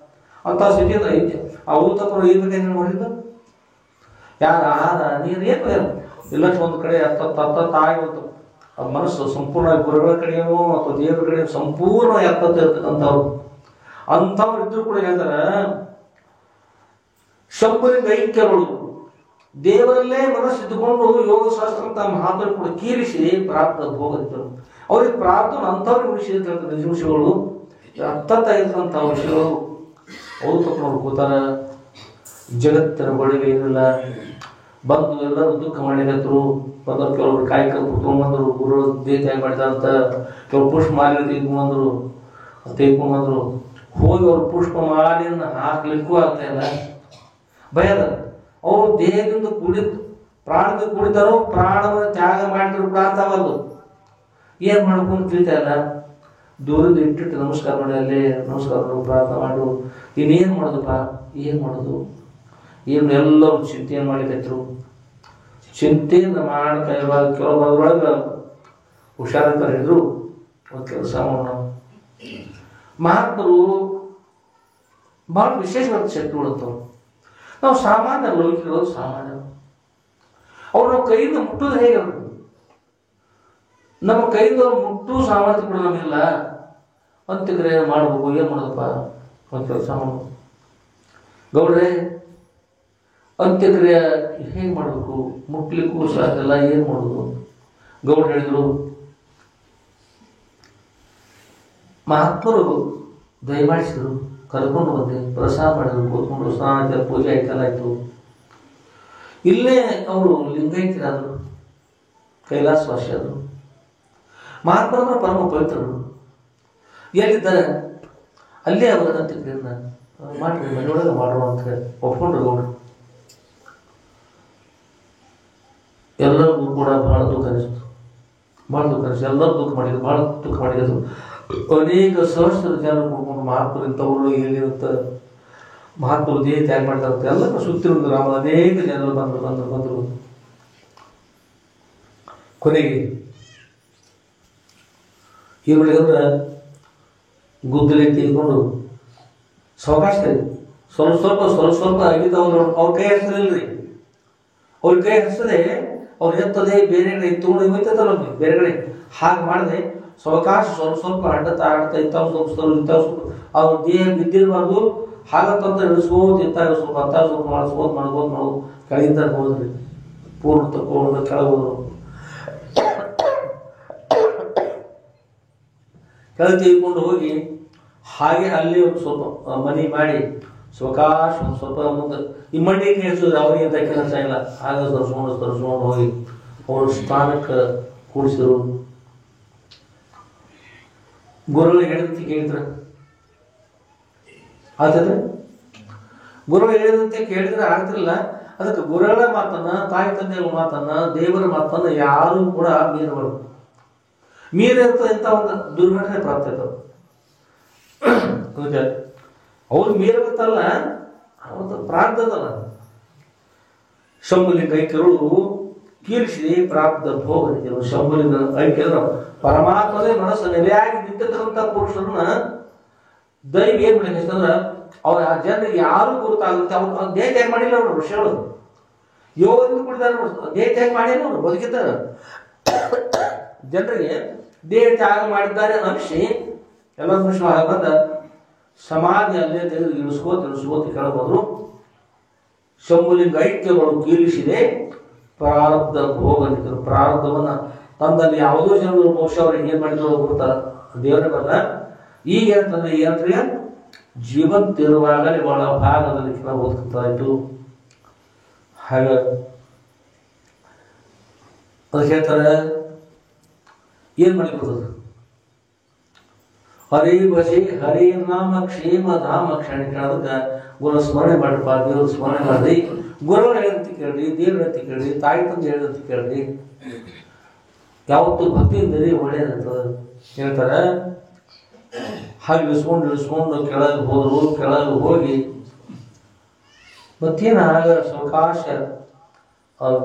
ಅಂತ ಸ್ಥಿತಿಯಿಂದ ಐತೆ. ಆ ಊತಪರು ಏನ್ ನೋಡಿದ್ದು ಯಾರ ಆಹಾರ ನೀರು ಏನು ಎಲ್ಲ ಒಂದು ಕಡೆ ತಾಯಿ ಮನಸ್ಸು ಸಂಪೂರ್ಣ ಗುರುಗಳ ಕಡೆಯೋ ಅಥವಾ ದೇವರ ಕಡೆ ಸಂಪೂರ್ಣ ಇರ್ತಕ್ಕಂಥವ್ರು ಅಂಥವ್ರು ಇದ್ರು ಕೂಡ ಹೇಳ್ತಾರೆ ಶಂಭುಲಿಂಗ ಐಕ್ಯಗಳು ದೇವರಲ್ಲೇ ಮನಸ್ಸಿದ್ದುಕೊಂಡು ಯೋಗ ಶಾಸ್ತ್ರ ಅಂತ ಮಹಾತ್ಮ ಕೂಡ ಕೀರಿಸಿ ಪ್ರಾಪ್ತ ಭೋಗದಿದ್ದರು. ಅವ್ರಿಗೆ ಪ್ರಾರ್ಥನೆ ಅಂಥವ್ರಿಗೆ ಉಳಿಸಿದ ನಿಮಿಷಗಳು ಹತ್ತೈದಂಥ ವಿಷಯಗಳು ಅವ್ರು ತಗೊಂಡು ಕೂತಾರ. ಜಗತ್ತಿನ ಬಳಿಗೆ ಏನಿಲ್ಲ, ಬಂದು ಎಲ್ಲರೂ ದುಃಖ ಮಾಡಿದ್ರು. ಬಂದವ್ರು ಕೆಲವರು ಕಾಯ್ಕ ಕುತ್ಕೊಂಡ್ಬಂದ್ರು, ಗುರು ದೇಹ ಮಾಡಿದಂತ ಕೆಲವು ಪುಷ್ಪ ಮಾಲಿನ ತೆಗೆದುಕೊಂಡ್ಬಂದ್ರು. ಹೋಗಿ ಅವ್ರು ಪುಷ್ಪ ಮಾಲಿನ ಹಾಕ್ಲಿಕ್ಕೂ ಆಗ್ತಾ ಇಲ್ಲ, ಭಯದ. ಅವರು ದೇಹದಿಂದ ಕೂಡಿದ್ದು ಪ್ರಾಣದಿಂದ ಕೂಡಿದಾರೋ ಪ್ರಾಣವನ್ನು ತ್ಯಾಗ ಮಾಡಿದ್ರು ಪ್ರಾರ್ಥವಲ್ಲ. ಏನ್ ಮಾಡ್ಕೊಂಡು ತಿಳಿತಾ ಇಲ್ಲ. ದೂರದ ಇಟ್ಟಿಟ್ಟು ನಮಸ್ಕಾರ ಮಾಡಿ ಅಲ್ಲೇ ನಮಸ್ಕಾರ ಮಾಡು, ಪ್ರಾರ್ಥನೆ ಮಾಡು. ಇನ್ನೇನು ಮಾಡೋದಪ್ಪ, ಏನು ಮಾಡೋದು, ಏನು ಎಲ್ಲರೂ ಚಿಂತೆಯನ್ನು ಮಾಡಿದ್ರು. ಚಿಂತೆಯಿಂದ ಮಾಡ್ತಾ ಇರುವಾಗ ಕೆಲವೊಳಗೆ ಹುಷಾರಂತ ಹೇಳಿದ್ರು. ಒಂದು ಕೆಲಸ ಮಾಡೋಣ, ಮಹಾತ್ಮರು ಬಹಳ ವಿಶೇಷವಾದ ಶಕ್ತಿಗಳಂತವ್ರು. ನಾವು ಸಾಮಾನ್ಯ ಲೌಕಿಕರು, ಸಾಮಾನ್ಯ ಅವ್ರು ನಾವು ಕೈಯಿಂದ ಮುಟ್ಟೋದು ಹೇಗೆ? ನಮ್ಮ ಕೈಯಿಂದ ಮುಟ್ಟು ಸಾಮರ್ಥ್ಯ ಕೂಡ ನಮಗಿಲ್ಲ. ಅಂತ್ಯಕ್ರಿಯೆ ಮಾಡ್ಬೇಕು, ಏನು ಮಾಡೋದಪ್ಪ, ಒಂದು ಕೆಲಸ ಮಾಡೋದು ಗೌಡ್ರೆ, ಅಂತ್ಯಕ್ರಿಯೆ ಹೇಗೆ ಮಾಡಬೇಕು, ಮುಟ್ಲಿಕ್ಕೂ ಸಾಧ್ಯಲ್ಲ, ಏನು ಮಾಡೋದು? ಗೌಡ್ರು ಹೇಳಿದ್ರು, ಮಹಾತ್ಮರು ದಯಮಾಡಿಸಿದ್ರು, ಕರ್ಕೊಂಡು ಬಂದೆ, ಪ್ರಸಾದ ಮಾಡಿದ್ರು, ಕೂತ್ಕೊಂಡು ಸ್ನಾನ ಪೂಜೆ ಆಯ್ತಲ್ಲ ಆಯ್ತು. ಇಲ್ಲೇ ಅವರು ಲಿಂಗೈಕ್ಯರಾದರು, ಕೈಲಾಸವಾಸಿ ಆದರು. ಮಹಾತ್ಮರ ಪರಮ ಪವಿತ್ರರು ಎಲ್ಲಿದ್ದಾರೆ ಅಲ್ಲೇ ಅವರ ಅಂತ್ಯಕ್ರಿಯೆಯನ್ನ ಮಾಡ್ರಿ, ಮನೆಯೊಳಗೆ ಮಾಡುವ ಅಂತ ಒಪ್ಕೊಂಡ್ರು ಗೌಡ್ರು. ಎಲ್ಲರಿಗೂ ಕೂಡ ಬಹಳ ದುಃಖ ಅನಿಸ್ತು, ಎಲ್ಲರೂ ದುಃಖ ಮಾಡಿದ್ರು, ಬಹಳ ದುಃಖ ಮಾಡಿದ್ರು. ಅನೇಕ ಸಹಸ್ರ ಜನರು ಕೂತ್ಕೊಂಡು ಮಹಾತ್ಮರು ಇಂಥವ್ರು ಎಲ್ಲಿರುತ್ತ ಮಹಾತ್ಮರು ದೇಹ ತ್ಯಾಗ ಮಾಡ್ತಾ ಎಲ್ಲರೂ ಸುತ್ತಿರುವ ಗ್ರಾಮದ ಅನೇಕ ಜನರು ಬಂದರು. ಕೊನೆಗೆ ಏನು ಮಾಡಿದ್ರೆ ಗುದ್ದಲಿ ತೆಗೆದುಕೊಂಡು ಸಾವಕಾಶ ಸ್ವಲ್ಪ ಆಗಿದ್ದವ್ರು ಅವ್ರ ಕೈ ಹಚ್ಚಲಿಲ್ರಿ. ಅವ್ರ ಕೈ ಹಚ್ಚದೆ ಅವ್ರು ಎತ್ತದೆ ಬೇರೆ ಕಡೆ ತಗೊಂಡು ಹೋಯ್ತದಲ್ಲ ಬೇರೆ ಕಡೆ ಹಾಗೆ ಮಾಡಿದೆ. ಸಾವಕಾಶ ಸ್ವಲ್ಪ ಆಡ್ತಾ ಇಂಥವು ಸ್ವಲ್ಪ ಅವ್ರ ದೇಹ ಬಿದ್ದಿರಬಾರ್ದು. ಹಾಗಂತ ಇಳಿಸ್ಬೋದು, ಇತ್ತಾಗ ಸ್ವಲ್ಪ ಹತ್ತ ಸ್ವಲ್ಪ ಮಾಡ್ಬೋದು ಕೆಳಗಿಂದ ಹೋದ್ರಿ. ಪೂರ್ಣ ತಕೊಂಡು ಕೆಳಗೆ ಹೋದ್ರು. ಕೆಳಗೆ ತೆಗೆದುಕೊಂಡು ಹೋಗಿ ಹಾಗೆ ಅಲ್ಲಿ ಒಂದು ಸ್ವಲ್ಪ ಮನೆ ಮಾಡಿ ಸಾವಕಾಶ ಒಂದು ಸ್ವಲ್ಪ ಮುಂದೆ ಈ ಮಣ್ಣಿಗೆ ಹೆಚ್ಚಿದ್ರೆ ಅವರಿಗೆ ಕೆಲಸ ಇಲ್ಲ. ಆಗ ತರಿಸ್ಕೊಂಡು ಹೋಗಿ ಅವರು ಸ್ಥಾನಕ್ಕೆ ಕೂಡಿಸಿದ್ರು. ಗುರುಗಳು ಹೇಳಿದಂತೆ ಕೇಳಿದ್ರೆ ಆಗ್ತದೆ, ಗುರುಗಳು ಹೇಳಿದಂತೆ ಕೇಳಿದ್ರೆ ಆಗ್ತಿರಲಿಲ್ಲ. ಅದಕ್ಕೆ ಗುರುಗಳ ಮಾತನ್ನ, ತಾಯಿ ತಂದೆಗಳ ಮಾತನ್ನ, ದೇವರ ಮಾತನ್ನ ಯಾರು ಕೂಡ ಮೀರಬಾರ್ದು. ಮೀರಿರ್ತದೆ ಇಂಥ ಒಂದು ದುರ್ಘಟನೆ ಪ್ರಾಪ್ತ ಆಯ್ತದ. ಅವ್ರು ಮೀರಬೇಕಲ್ಲ, ಅವತ್ತು ಪ್ರಾರ್ಥದಲ್ಲ. ಶಂಭುಲಿಂಗ ಐಕ್ಯರು ಕೀರ್ಷಿ ಪ್ರಾಪ್ತ ಭೋಗ. ಶಂಭುಲಿಂಗ ಐಕ್ಯರು ಪರಮಾತ್ಮನೇ ಮನಸ್ಸು ನೆಲೆಯಾಗಿ ನಿಂತಿರ್ತಕ್ಕಂಥ ಪುರುಷರನ್ನ ದೈವ ಏನ್ ಮಾಡಿದ್ರೆ ಅವ್ರ ಆ ಜನರಿಗೆ ಯಾರು ಗುರುತಾಗುತ್ತೆ. ಅವ್ರು ದೇಹ ತ್ಯಾಗ ಮಾಡಿಲ್ಲ, ಅವರು ಋಷಿಗಳು ಯೋಗದಿಂದ ಕುಡಿದಾರೆ, ದೇಹ ತ್ಯಾಗ ಮಾಡಿಲ್ಲ, ಅವರು ಬದುಕಿದ್ದಾರೆ. ಜನರಿಗೆ ದೇಹ ತ್ಯಾಗ ಮಾಡಿದ್ದಾರೆ ಅನಿಸಿ ಎಲ್ಲ ಮನುಷ್ಯ ಬಂದ ಸಮಾಧಿ ಅಲ್ಲೇ ತೆಗೆದು ಇಳಿಸ್ಕೋತ ಕೆಳಗೋದ್ರು. ಶಂಭುಲಿಂಗ ಐಕ್ಯಗಳು ಕೀಲಿಸಿದೆ ಪ್ರಾರಬ್ಧ ಭೋಗ. ಪ್ರಾರಬ್ಧವನ್ನ ತಂದಲ್ಲಿ ಯಾವುದೋ ಜನರು ಮೋಕ್ಷ ಅವ್ರಿಗೆ ಏನ್ ಮಾಡಿದ್ರು ಗೊತ್ತಾರ, ದೇವರೇ ಬರಲ್ಲ. ಈಗ ಏನಂತಂದ್ರೆ ಏನ್ರಿ, ಜೀವಂತಿರುವಾಗಲೇ ಒಳ ಭಾಗದಲ್ಲಿ ಕೆಲ ಓದ್ಕೊತಾಯಿತು. ಹಾಗ ಅದಕ್ಕೆ ಹೇಳ್ತಾರೆ, ಏನ್ ಮಾಡಿಕೊಡೋದು? ಹರಿ ಭಜಿ ಹರಿ ನಾಮ ಕ್ಷೇಮ ಧಾಮ ಕ್ಷಣಿಕ ಗುರು ಸ್ಮರಣೆ ಮಾಡ್ರಪ್ಪ, ದೇವ್ರ ಸ್ಮರಣೆ ಮಾಡ್ರಿ, ಗುರುಗಳು ಹೇಳಂತ ಕೇಳ್ರಿ, ದೇವ್ರ ಅಂತ ಕೇಳ್ರಿ, ತಾಯಿ ತಂದೆ ಹೇಳಂತ ಕೇಳ್ರಿ. ಯಾವತ್ತು ಭಕ್ತಿಯಿಂದಲೇ ಒಳ್ಳೆಯದಂತ ಹೇಳ್ತಾರೆ. ಹಾಗೆ ಇಳಿಸ್ಕೊಂಡು ಕೆಳಗೆ ಹೋದ್ರು. ಕೆಳಗೆ ಹೋಗಿ ಮತ್ತೇನು ಆಗ ಸಾವಕಾಶ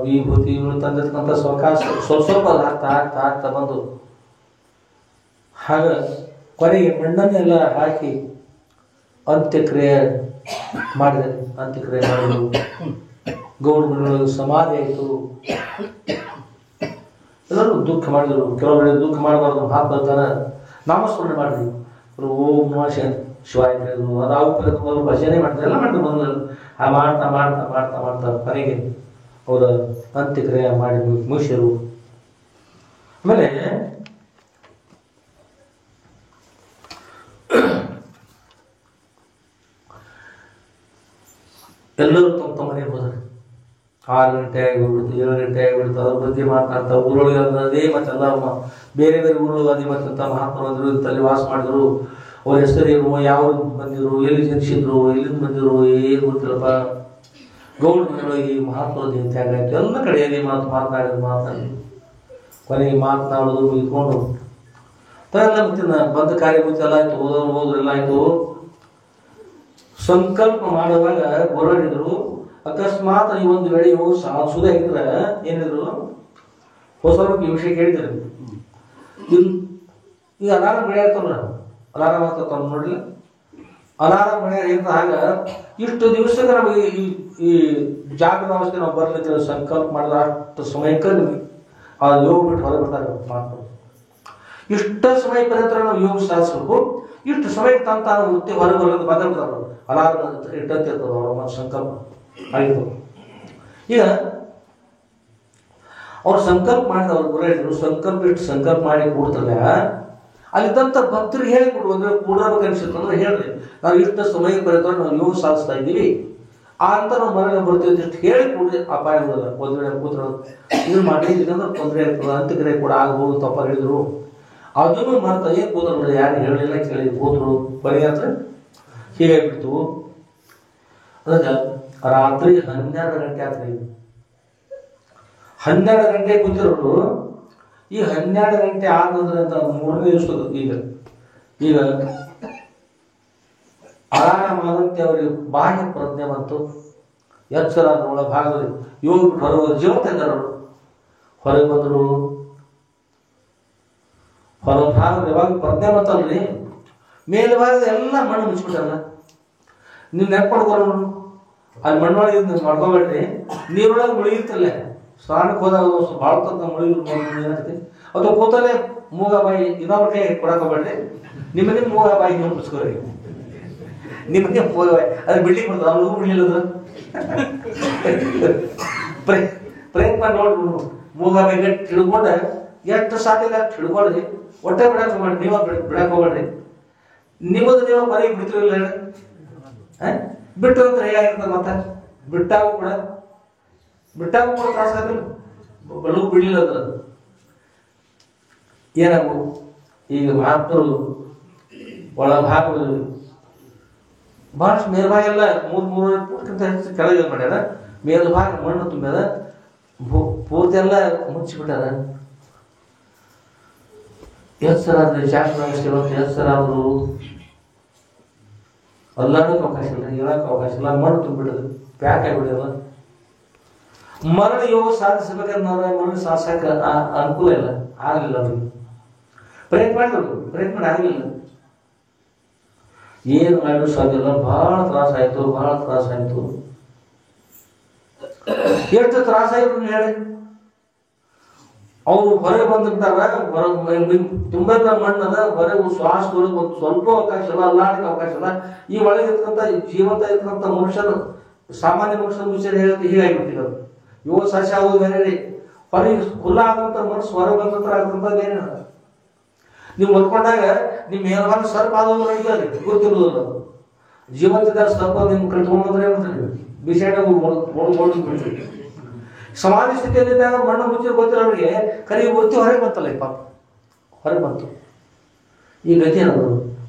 ವಿಭೂತಿ ತಂದಿರ್ತಕ್ಕಂಥ ಸಾವಕಾಶ ಸ್ವಲ್ಪ ಹಾಕ್ತಾ ಬಂದು ಹಾಗ ಕೊನೆಗೆ ಮಣ್ಣನ್ನೆಲ್ಲ ಹಾಕಿ ಅಂತ್ಯಕ್ರಿಯೆ ಮಾಡಿದೆ. ಅಂತ್ಯಕ್ರಿಯೆ ಮಾಡಿದ್ರು. ಗೌಡ್ರು ಸಮಾಧಿ ಆಯಿತು. ಎಲ್ಲರೂ ದುಃಖ ಮಾಡಿದ್ರು. ಕೆಲವೊಬ್ಬರು ದುಃಖ ಮಾಡಬಾರ್ದು, ಹಾಕ್ತಾನೆ ನಾಮಸ್ಮರಣೆ ಮಾಡಿದ್ವಿ. ಓಂ ನಮಃ ಶಿವಾಯ ಹೇಳಿದ್ರು, ಅದಾವು ಭಜನೆ ಮಾಡ್ತಾರೆ, ಎಲ್ಲ ಮಾಡ್ತಾರೆ. ಬಂದು ಮಾಡ್ತಾ ಮಾಡ್ತಾ ಮಾಡ್ತಾ ಮಾಡ್ತಾ ಕೊನೆಗೆ ಅವರ ಅಂತ್ಯಕ್ರಿಯೆ ಮಾಡಿ ಮುಗಿಸಿರು. ಆಮೇಲೆ ಎಲ್ಲರೂ ತಮ್ಮ ಮನೆಗೆ ಹೋದ್ರೆ 6 ಗಂಟೆ ಆಗಿಬಿಡ್ತು, 7 ಗಂಟೆ ಆಗಿಬಿಡ್ತು. ಅದ್ರ ಬಗ್ಗೆ ಮಾತನಾಡ್ತಾ ಊರೊಳಗೆ ಅದೇ ಮತ್ತೆಲ್ಲ ಬೇರೆ ಬೇರೆ ಊರೊಳಗೆ ಅದೇ ಮತ್ತಂತ ಮಹಾತ್ಮ ಬಂದರು, ಇಂತಲ್ಲಿ ವಾಸ ಮಾಡಿದ್ರು, ಅವ್ರ ಹೆಸರೇನು, ಯಾವ ಬಂದಿದ್ರು, ಎಲ್ಲಿ ಜನಿಸಿದ್ರು, ಎಲ್ಲಿಂದ ಬಂದಿದ್ರು ಏನು ಗೊತ್ತಿಲ್ಲಪ್ಪ. ಗೌಡ ಮನೆಯೊಳಗೆ ಮಹಾತ್ಮ ತ್ಯಾಗ ಆಯ್ತು. ಎಲ್ಲ ಕಡೆಯಲ್ಲಿ ಮಾತನಾಡಿ ಕೊನೆಗೆ ಮಾತನಾಡೋದು ಇಟ್ಕೊಂಡು ಎಲ್ಲ ಮತ್ತೆ ಬಂದ ಕಾರ್ಯ ಮುಚ್ಚ ಎಲ್ಲ ಆಯ್ತು. ಹೋದ್ರೆಲ್ಲ ಆಯ್ತು. ಸಂಕಲ್ಪ ಮಾಡುವಾಗ ಹೊರಡಿದ್ರು. ಅಕಸ್ಮಾತ್ ಈ ಒಂದು ವೇಳೆ ಇವು ಸುದ ಆಗಿದ್ರೆ ಏನಿದ್ರು ಹೊಸ ಈ ವಿಷಯ ಕೇಳಿದ್ರು. ಈಗ ಅಲಾರಾಮ್ ಬೆಳೆಯತ್ತಲ್ಲ, ಅಲಾರಾಮ್ ಆಗ್ತದ ನೋಡ್ಲಿಲ್ಲ, ಅಲಾರಾಮ್ ಬೆಳೆಯ ಆಗ ಇಷ್ಟು ದಿವಸಕ್ಕೆ ನಮಗೆ ಈ ಜಾಗೃತ ಅವಸ್ಥೆ ನಾವು ಬರ್ಲಿಕ್ಕೆ ಸಂಕಲ್ಪ ಮಾಡಿದ್ರೆ ಅಷ್ಟು ಸಮಯಕ್ಕೆ ಅದು ಯೋಗ ಬಿಟ್ಟು ಹೊರಗೆ ಬರ್ತಾರೆ ಮಾತು. ಇಷ್ಟ ಸಮಯ ಪರ್ಯಂತ ನಾವು ಯೋಗ ಸಾಧಿಸ್ಬೇಕು. ಇಷ್ಟು ಸಮಯಕ್ಕೆ ತಾನು ಮುತ್ತಿ ಹೊರಗೆ ಬರೋದು ಬದಲ್ತಾರೆ. ಅಲಾರಾಮ್ ಇಟ್ಟಂತಿರ್ತದೆ ಅವ್ರ ಸಂಕಲ್ಪ ಆಯಿತು. ಈಗ ಅವ್ರು ಸಂಕಲ್ಪ ಮಾಡಿದ ಅವ್ರು ಗುರು ಹೇಳಿದ್ರು, ಸಂಕಲ್ಪ ಇಟ್ಟು ಸಂಕಲ್ಪ ಮಾಡಿ ಕೂಡ್ತಲ್ಲ, ಅಲ್ಲಿದ್ದಂಥ ಭಕ್ತರಿಗೆ ಹೇಳಿಕೊಡು. ಅಂದ್ರೆ ಕೂಡಬೇಕು ಅನ್ಸುತ್ತೆ ಅಂದ್ರೆ ಹೇಳ್ರಿ, ನಾವು ಇಷ್ಟು ಸಮಯ ಪರ್ಯಂತ ನಾವು ಯೋಗ ಸಾಧಿಸ್ತಾ ಇದ್ದೀವಿ ಅಂತ ನಾವು ಮರಣ ಬರ್ತೀವಿ ಇಷ್ಟು ಹೇಳಿ ಕೂಡಿ ಅಪಾಯ ಹೋಗಲ್ಲ. ಒಂದು ವೇಳೆ ಕೂತ್ರ ಇದು ಮಾಡಿದ್ರೆ ತೊಂದರೆ ಆಗ್ತದೆ, ಅಂತ್ಯಕ್ರಿಯೆ ಕೂಡ ಆಗ್ಬೋದು ತಪ್ಪ ಹೇಳಿದ್ರು. ಅದನ್ನು ಮಾಡ್ತಾ ಏನು ಕೂದ್ರು, ಯಾರು ಹೇಳಲಿಲ್ಲ ಕೇಳಿ ಕೂದ್ರು. ಬರೀ ಅಂದ್ರೆ ಹೀಗಾಗ್ಬಿಡ್ತು. ಅದಕ್ಕೆ ರಾತ್ರಿ 12 ಗಂಟೆ ಆತ್ರಿ. 12 ಗಂಟೆ ಕೂತಿರೋರು ಈ 12 ಗಂಟೆ ಆದ್ರೆ ಅಂತ 3ನೇ ದಿವಸದ ಈಗ ಆರಾಮಾದಂತೆ ಅವರಿಗೆ ಬಾಹ್ಯ ಪ್ರಜ್ಞೆ ಬಂತು. ಎಚ್ಚರ ಒಳ ಭಾಗದಲ್ಲಿ ಯೋಗ ಬಿಟ್ಟು ಹೊರಗೆ ಜೀವಂತ ಇದ್ದಾರವರು. ಹೊರಗೆ ಬಂದರು. ಹೊರ ಭಾಗದ ಯಾವಾಗ ಪ್ರಜ್ಞೆ ಬಂತಲ್ರಿ, ಮೇಲ್ಭಾಗದ ಎಲ್ಲ ಮಣ್ಣು ಮುಚ್ಚಿಬಿಟ್ಟಲ್ಲ. ನೀವು ನೆನ್ಪಡ್ಕೊಂಡು ಅಲ್ಲಿ ಮಣ್ಣೊಳಗೆ ಮಾಡ್ಕೊಬೇಡ್ರಿ. ನೀರೊಳಗೆ ಮುಳುಗಿರ್ತಲ್ಲ, ಸ್ನಾನಕ್ಕೆ ಹೋದಾಗ ಭಾಳ ತಕ್ಕ ಮುಳುಗಿರು ಏನಾಗ್ತದೆ. ಅಥವಾ ಕೂತಲ್ಲೇ ಮೂಗ ಬಾಯಿ ಇನ್ನೊಬ್ರ ಕೈ ಕೊಡಕೋಬೇಡ್ರಿ. ನಿಮ್ಮನೆ ಮೂಗ ಬಾಯಿ ನೀವು ಮುಚ್ಕೋರಿ. ನಿಮ್ಮನೆ ಮೂಗ ಬಾಯಿ ಅದು ಬಿಡ್ಲಿಕ್ಕೆ ಬರ್ತದೆ. ಅವ್ರಿಗೂ ಬಿಡ್ಲಿಲ್ಲ ಪ್ರಯತ್ನ ನೋಡ್ಬಿಡು. ಮೂಗ ಬಾಯಿ ಗಟ್ಟಿ ಹಿಡ್ಕೊಂಡ ಎಷ್ಟು ಸಾಧ್ಯ ಅಷ್ಟು ಹಿಡ್ಕೊಳ್ರಿ. ಹೊಟ್ಟೆ ಬಿಡಕ್ಕೆ ಹೋಗ್ಬೇಡ್ರಿ, ನೀವ ಬಿಡಕ್ಕೆ ಹೋಗ್ಬೇಡ್ರಿ. ನಿಮ್ಮದು ನೀವು ಮನೆಗೆ ಬಿಡ್ತಿರಲಿಲ್ಲ ಬಿಟ್ಟು ಅಂದ್ರೆ ಹೇಗಾಗಿರ್ತದೆ. ಮತ್ತೆ ಬಿಟ್ಟಾಗೂ ಕೂಡ ತ್ರಾಸ ಆಗಲ್ಲ. ಬಡವು ಬಿಡಲಿಲ್ಲ ಅದ್ರ ಏನಾಗು. ಈಗ ಮಹಾತ್ಮರು ಒಳಭಾಗದಲ್ಲಿ ಬಹಳಷ್ಟು ಮೇಲ್ಭಾಗ ಎಲ್ಲ 300 ಫೂಟ್ಗಿಂತ ಹೆಚ್ಚು ಕೆಳಗೆ ಮಾಡ್ಯಾರ. ಮೇಲ್ಭಾಗ ಮಣ್ಣು ತುಂಬ್ಯಾರ, ಪೂರ್ತಿ ಎಲ್ಲ ಮುಚ್ಚಿಬಿಟ್ಟಾರ. ಹೆಸರಾದ್ರೆ ಶಾಸ್ತ್ರ ಹೆಸರಾದ್ರು ಅಲ್ಲಾಡೋಕೆ ಅವಕಾಶ ಇಲ್ಲ, ಹೇಳೋಕೆ ಅವಕಾಶ ಇಲ್ಲ. ಮಣ್ಣು ತುಂಬಿಡೋದು ಪ್ಯಾಕ್ ಆಗಿಬಿಡೋದು. ಮರಣ ಯೋಗ ಸಾಧಿಸಬೇಕಂದ್ರೆ ಮರಣ ಸಾಧಿಸಕ್ಕೆ ಅನುಕೂಲ ಇಲ್ಲ, ಆಗಲಿಲ್ಲ. ಅವ್ರಿಗೆ ಪ್ರಯತ್ನ ಮಾಡಿದ್ರು, ಪ್ರಯತ್ನ ಆಗಲಿಲ್ಲ. ಏನು ಮಾಡಲು ಸಾಧ್ಯ ಇಲ್ಲ. ಬಹಳ ತ್ರಾಸಾಯ್ತು. ಎಷ್ಟು ತ್ರಾಸಾಯ್ತು ಹೇಳಿ. ಅವರು ಹೊರಗೆ ಬಂದಿರ್ತಾರ, ತುಂಬಾ ಮಣ್ಣದ ಹೊರಗೆ ಶ್ವಾಸ ಒಂದು ಸ್ವಲ್ಪ ಅವಕಾಶ ಇಲ್ಲ, ಅಲ್ಲಾಡಕ್ಕೆ ಅವಕಾಶ ಇಲ್ಲ. ಈ ಒಳಗೆ ಇರ್ತಕ್ಕಂಥ ಜೀವಂತ ಇರ್ತಕ್ಕಂಥ ಮನುಷ್ಯರು, ಸಾಮಾನ್ಯ ಮನುಷ್ಯನ ವಿಷಯ ಹೇಳುತ್ತೆ ಹೀಗಾಗಿಬಿಟ್ಟಿದ್ರು. ಯೋಗ ಸಾಧ್ಯ ಆಗೋದು ಬೇರೆ, ಹೊರಗೆ ಖುಲ್ಲ ಆದಂಥ ಮನಸ್ಸು ಹೊರಗೆ ಬಂದಂತ ಆಗ್ತಂತ ಬೇರೆ. ನೀವು ಮಲ್ಕೊಂಡಾಗ ನಿಮ್ಮ ಮೇಲ್ಭಾಗ ಸರ್ಪ ಆದವರು ಇದ್ದಾರೆ ಗೊತ್ತಿರೋದಿಲ್ಲ. ಜೀವಂತಿದ್ದಾರೆ ಸರ್ಪ ನಿಮ್ಮ ಕಡೆ ತೊಗೊಂಡ್ರೆ ಏನ್ರಿ ಬಿಸಾಡ ಬಿಡ್ತೀವಿ. ಸಮಾಧಿ ಸ್ಥಿತಿಯಲ್ಲಿದ್ದಾಗ ಮಣ್ಣು ಮುಚ್ಚಿ ಗೊತ್ತಿರೋ ಅವ್ರಿಗೆ ಕರಿ ಒತ್ತಿ ಹೊರಗೆ ಬಂತಲ್ಲ, ಪಾಪ ಹೊರಗೆ ಬಂತು. ಈ ಗತಿ ಅನ್ನೋದು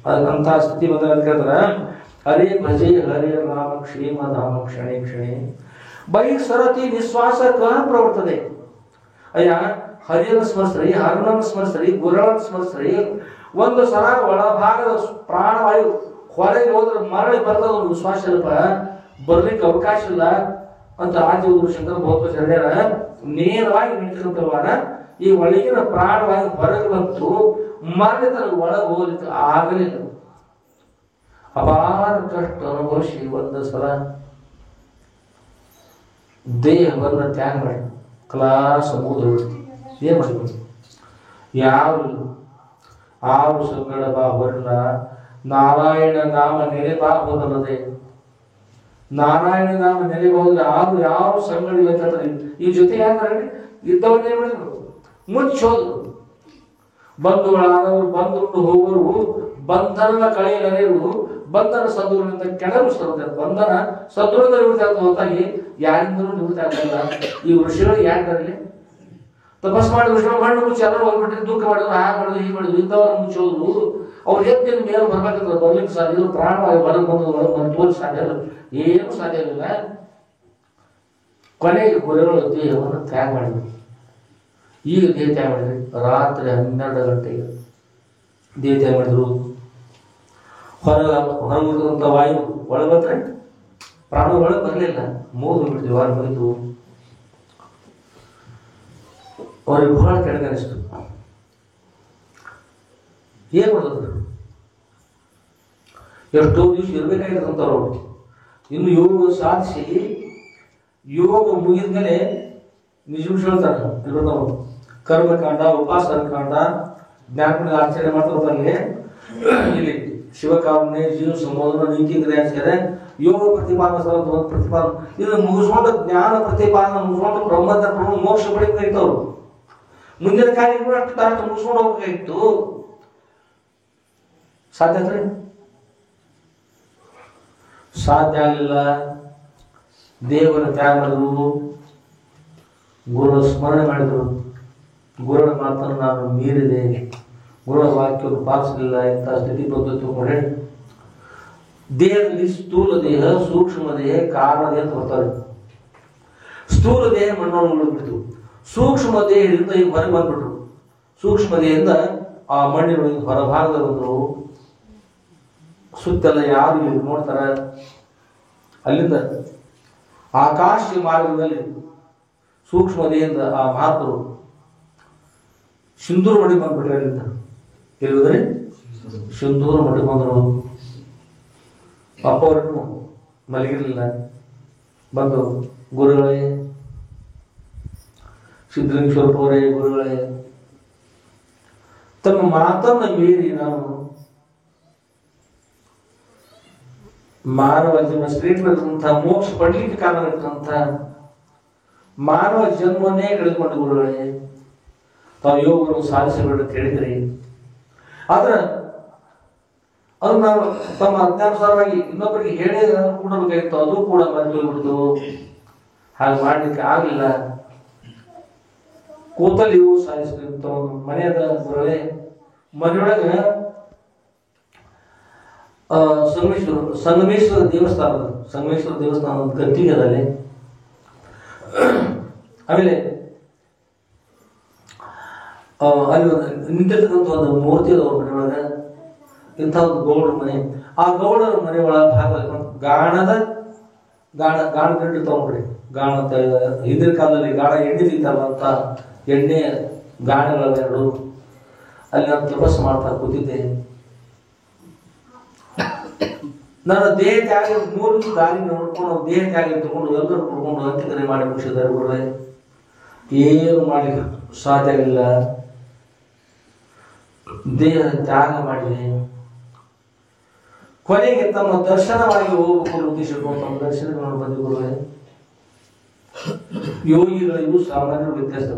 ಅಂತ ಸ್ಥಿತಿ ಬಂದ ಹೇಳ್ತಾರೆ. ಹರೇ ಭಜೆ ಹರೇ ರಾಮ ಕ್ಷೇಮ ಧಾಮ ಕ್ಷಣೆ ಕ್ಷಣೆ ಬೈ ಸರತಿ ನಿಶ್ವಾಸ ಕಹ ಪ್ರವರ್ತದೆ. ಅಯ್ಯ ಹರಿಯನ್ನು ಸ್ಮರಿಸ್ರಿ, ಹರನನ್ನು ಸ್ಮರಿಸ್ರಿ, ಗುರುಗಳನ್ನು ಸ್ಮರಿಸ್ರಿ. ಒಂದು ಸಲ ಒಳಭಾಗದ ಪ್ರಾಣವಾಯು ಹೊರಗೆ ಹೋದ್ರೆ ಮರಳಿ ಬರ್ತದ, ಒಂದು ವಿಶ್ವಾಸ ಸ್ವಲ್ಪ ಬರ್ಲಿಕ್ಕೆ ಅವಕಾಶ ಇಲ್ಲ ಅಂತ ಆದಿಗುರು ಶಂಕರ ಭಗವತ್ ಹೇಳ್ಯಾರ. ನೇರವಾಗಿ ನಿಂತಿರುತ್ತವಾರ ಈ ಒಳಗಿನ ಪ್ರಾಣವಾಗಿ ಹೊರಗೆ ಬಂತು, ಮರಳಿದ ಒಳಗೆ ಹೋಗ್ಲಿಕ್ಕೆ ಆಗಲಿಲ್ಲ. ಅಪಾರ ಕಷ್ಟ ಅನುಭವಿಸಿ ಒಂದು ಸಲ ದೇಹವನ್ನು ತ್ಯಾಗ ಮಾಡಿ ಕ್ಲಾಸ್ ಮುಗಿದು ಏನ್ ಮಾಡಿದ್ರು. ಯಾವ ಸಂಗಡ ಬಾ ಹೊರಲ್ಲ ನಾರಾಯಣ ನಾಮ ನೆನೆಬಾರದಲ್ಲದೆ, ನಾರಾಯಣ ನಾಮ ನೆನೆಬಹುದು ಯಾರು ಯಾವ ಸಂಗಡಿ ಈ ಜೊತೆ ಯಾರು ಇದ್ದವನ್ನೇ ಮಾಡಿದ್ರು, ಮುಚ್ಚೋದು. ಬಂಧುಗಳಾದವರು ಬಂದುಂಡು ಹೋಗುವರು, ಬಂಧನ ಕಳೆಯಲರೆಯುವುದು, ಬಂಧನ ಸದೃಢದಿಂದ ಕೆಳರು ಸರುತ್ತೆ. ಬಂಧನ ಸದೃಢ ನಿವೃತ್ತಿ ಆಗ್ತದೆ ಹೊರತಾಗಿ ಯಾರಿಂದಲೂ ನಿವೃತ್ತಿ ಆಗ್ತಲ್ಲ. ಈ ಋಷಿಗಳು ಯಾರಿಗಾರಲ್ಲಿ ತಪಸ್ ಮಾಡಿ ಋಷಿಗಳು ಮಣ್ಣು ಮುಚ್ಚಿ ಎಲ್ಲರೂ ಹೋಗ್ಬಿಟ್ರೆ ದುಃಖ ಮಾಡಿದ್ರು, ಹಾಗೆ ಮಾಡಿದ್ರು, ಹೀಗೆ ಮಾಡಿದ್ರು, ಇಂಥವ್ರು ಮುಚ್ಚೋದು. ಅವ್ರು ಎತ್ತಿನ ಮೇಲೆ ಬರ್ಬೇಕಂದ್ರೆ ಬರ್ಲಿಕ್ಕೆ ಸಾಧ್ಯ ಇಲ್ಲ. ಪ್ರಾಣವಾಗಿ ಹೊರಗೆ ಬಂದು ತೋರಿಸಿ ಸಾಧ್ಯ ಇಲ್ಲ, ಏನು ಸಾಧ್ಯ ಇಲ್ಲ. ಕೊನೆಗೆ ಗುರುಗಳು ದೇಹವನ್ನು ತ್ಯಾಗ ಮಾಡಿದ್ರು. ಈಗ ದೇಹ ತ್ಯಾಗ ಮಾಡಿದ್ರಿ ರಾತ್ರಿ 12 ಗಂಟೆಗೆ ದೇಹ ತ್ಯಾಗ ಮಾಡಿದ್ರು. ಹೊರಗಿರುವಂಥ ವಾಯು ಒಳಗೆ ಬಂದ್ರೆ ಪ್ರಾಣ ಒಳಗೆ ಬರಲಿಲ್ಲ, ಮೂರು ಬಿಡ್ತೀವಿ ಹೊರ ಮುಗಿತು. ಅವ್ರಿಗೆ ಬಹಳ ಕೆಳಗೆ ಅನಿಸ್ತು. ಏನ್ ಮಾಡಿದ್ರು? ಎಷ್ಟೋ ದಿವಸ ಇರ್ಬೇಕಾಗಿರ್ತಂತವ್ರು. ಇನ್ನು ಯೋಗ ಸಾಧಿಸಿ ಯೋಗ ಮುಗಿದ ಮೇಲೆ ನಿಜ ಹೇಳ್ತಾರೆ. ಕರ್ಮಕಾಂಡ, ಉಪಾಸನ ಕಾಂಡ, ಜ್ಞಾನ ಆಚರಣೆ ಮಾಡ್ತಾರೆ. ಇಲ್ಲಿ ಶಿವಕಾಮನೆ, ಜೀವ ಸಂಬೋಧನ, ನೀತಿ ಕ್ರಿಯಾಚಾರ್ಯ, ಯೋಗ ಪ್ರತಿಪಾದನ ಪ್ರತಿಪಾದನೆ ಇದನ್ನು ಮುಗಿಸ್ಕೊಂಡು ಜ್ಞಾನ ಪ್ರತಿಪಾದನ ಮುಗಿಸ್ಕೊಂಡು ಬ್ರಹ್ಮದ ಮೋಕ್ಷ ಪಡಿಬೇಕಾಗಿತ್ತವ್ರು. ಮುಂದಿನ ಕಾರ್ಯಗಳು ಅಷ್ಟು ತಾಷ್ಟು ಮುಗಿಸ್ಕೊಂಡು ಹೋಗ್ಬೇಕಾಗಿತ್ತು. ಸಾಧ್ಯ ಸಾಧ್ಯ ಆಗಲಿಲ್ಲ. ದೇವರ ತ್ಯಾಗ ಮಾಡಿದ್ರು, ಗುರುಗಳ ಸ್ಮರಣೆ ಮಾಡಿದರು. ಗುರುಗಳ ಮಾತನ್ನು ನಾನು ಮೀರಿದೆ, ಗುರುಗಳ ವಾಕ್ಯವನ್ನು ಪಾಲಿಸಲಿಲ್ಲ. ಇಂಥ ಸ್ಥಿತಿ ಬಂದು ತಿಳ್ಕೊಂಡ್ರೆ ದೇಹದಲ್ಲಿ ಸ್ಥೂಲ ದೇಹ, ಸೂಕ್ಷ್ಮ ದೇಹ, ಕಾರಣ ದೇಹ ಅಂತ ಬರ್ತಾರೆ. ಸ್ಥೂಲ ದೇಹ ಮಣ್ಣೊಳಗೆ ಬಿಡ್ತು, ಸೂಕ್ಷ್ಮ ದೇಹದಿಂದ ಈಗ ಹೊರಗೆ ಬಂದ್ಬಿಟ್ರು. ಸೂಕ್ಷ್ಮ ದೇಹದಿಂದ ಆ ಮಣ್ಣಿನೊಳಗೆ ಹೊರಭಾಗದಲ್ಲಿ ಬಂದರು. ಸುತ್ತೆಲ್ಲ ಯಾರು ಇಲ್ಲಿ ನೋಡ್ತಾರೆ. ಅಲ್ಲಿಂದ ಆಕಾಶ ಮಾರ್ಗದಲ್ಲಿ ಸೂಕ್ಷ್ಮ ದೇಹದಿಂದ ಆ ಮಹಾತ್ಮರು ಸಿಂಧೂರು ಮಡಿ ಬಂದ್ಬಿಟ್ರೆ. ಅಲ್ಲಿಂದ ಹೇಳಿದ್ರೆ ಸಿಂಧೂರು ಮಡಿ ಬಂದರು. ಅಪ್ಪ ಅವರನ್ನು ಮಲಗಿರಲಿಲ್ಲ. ಬಂದು ಗುರುಗಳೇ, ಸಿದ್ಧಲಿಂಗೇಶ್ವರಪ್ಪವರೇ, ಗುರುಗಳೇ, ತಮ್ಮ ಮಾತನ್ನು ಮೀರಿ ನಾನು ಮಾನವ ಜನ್ಮ ಶ್ರೇಷ್ಠ ಮೋಕ್ಷ ಪಡಲಿಕ್ಕೆ ಕಾರಣ ಇರ್ತಂತ ಮಾನವ ಜನ್ಮವನ್ನೇ ಕಳೆದುಕೊಂಡು ಗುರುಗಳೇ, ತಾವು ಯೋಗವನ್ನು ಸಾಧಿಸಬೇಡ ಅಂತ ಹೇಳಿದ್ರಿ. ಆದ್ರೆ ಅದು ನಾವು ತಮ್ಮ ಅಜ್ಞಾನುಸಾರವಾಗಿ ಇನ್ನೊಬ್ಬರಿಗೆ ಹೇಳಿ ಕೂಡಬೇಕಾಗಿತ್ತು, ಅದು ಕೂಡ ಮರೆತೋಗ್ಬಿಡ್ತು. ಹಾಗೆ ಮಾಡ್ಲಿಕ್ಕೆ ಆಗಲಿಲ್ಲ. ಕೂತಲ್ಲಿ ಇವು ಸಾಧಿಸ್ಬೇಕು. ಮನೆಯದ ಗುರುಗಳೇ, ಮನೆಯೊಳಗೆ ಸಂಗಮೇಶ್ವರ ದೇವಸ್ಥಾನ ಒಂದು ಗದ್ದಿಗೆ ಅದಲ್ಲಿ. ಆಮೇಲೆ ಅಲ್ಲಿ ನಿಂತಿರ್ತಕ್ಕಂಥ ಒಂದು ಮೂರ್ತಿ ಅದ ಮನೆಯೊಳಗೆ. ಇಂಥ ಒಂದು ಗೌಡರ ಮನೆ. ಆ ಗೌಡರ ಮನೆ ಒಳಗೆ ಗಾಣ ಗಂಡು ತಗೊಂಡ್ರಿ. ಗಾಣ ಹಿಂದಿನ ಕಾಲದಲ್ಲಿ ಗಾಣ ಎಣ್ಣೆ ತಿಂತಾರಲ್ಲ ಅಂತ ಎಣ್ಣೆ ಗಾಣಗಳೆರಡು. ಅಲ್ಲಿ ನಾನು ತಪಸ್ಸು ಮಾಡ್ತಾ ಕೂತಿದ್ದೆ. ನಾನು ದೇಹ ತ್ಯಾಗ 3 ದಾರಿ ನೋಡ್ಕೊಂಡು ದೇಹ ತ್ಯಾಗ ತಗೊಂಡು ಎಲ್ಲರೂ ಕುಡ್ಕೊಂಡು ಅಂತ್ಯಕರೆ ಮಾಡಿ ಮುಗಿಸಿದ್ದಾರೆ ಗುರುಗಳೇ. ಏನು ಮಾಡಲಿಕ್ಕೆ ಸಾಧ್ಯ ಇಲ್ಲ. ದೇಹ ತ್ಯಾಗ ಮಾಡಿದೆ. ಕೊನೆಗೆ ತಮ್ಮ ದರ್ಶನವಾಗಿ ಹೋಗಬೇಕು ಉದ್ದೇಶಿಟ್ಟು ತಮ್ಮ ದರ್ಶನಗಳನ್ನು ಬಂದು ಗುರುಗಳೇ. ಯೋಗಿಗಳಿಗೂ ಸಾಮಾನ್ಯರು ವ್ಯತ್ಯಾಸ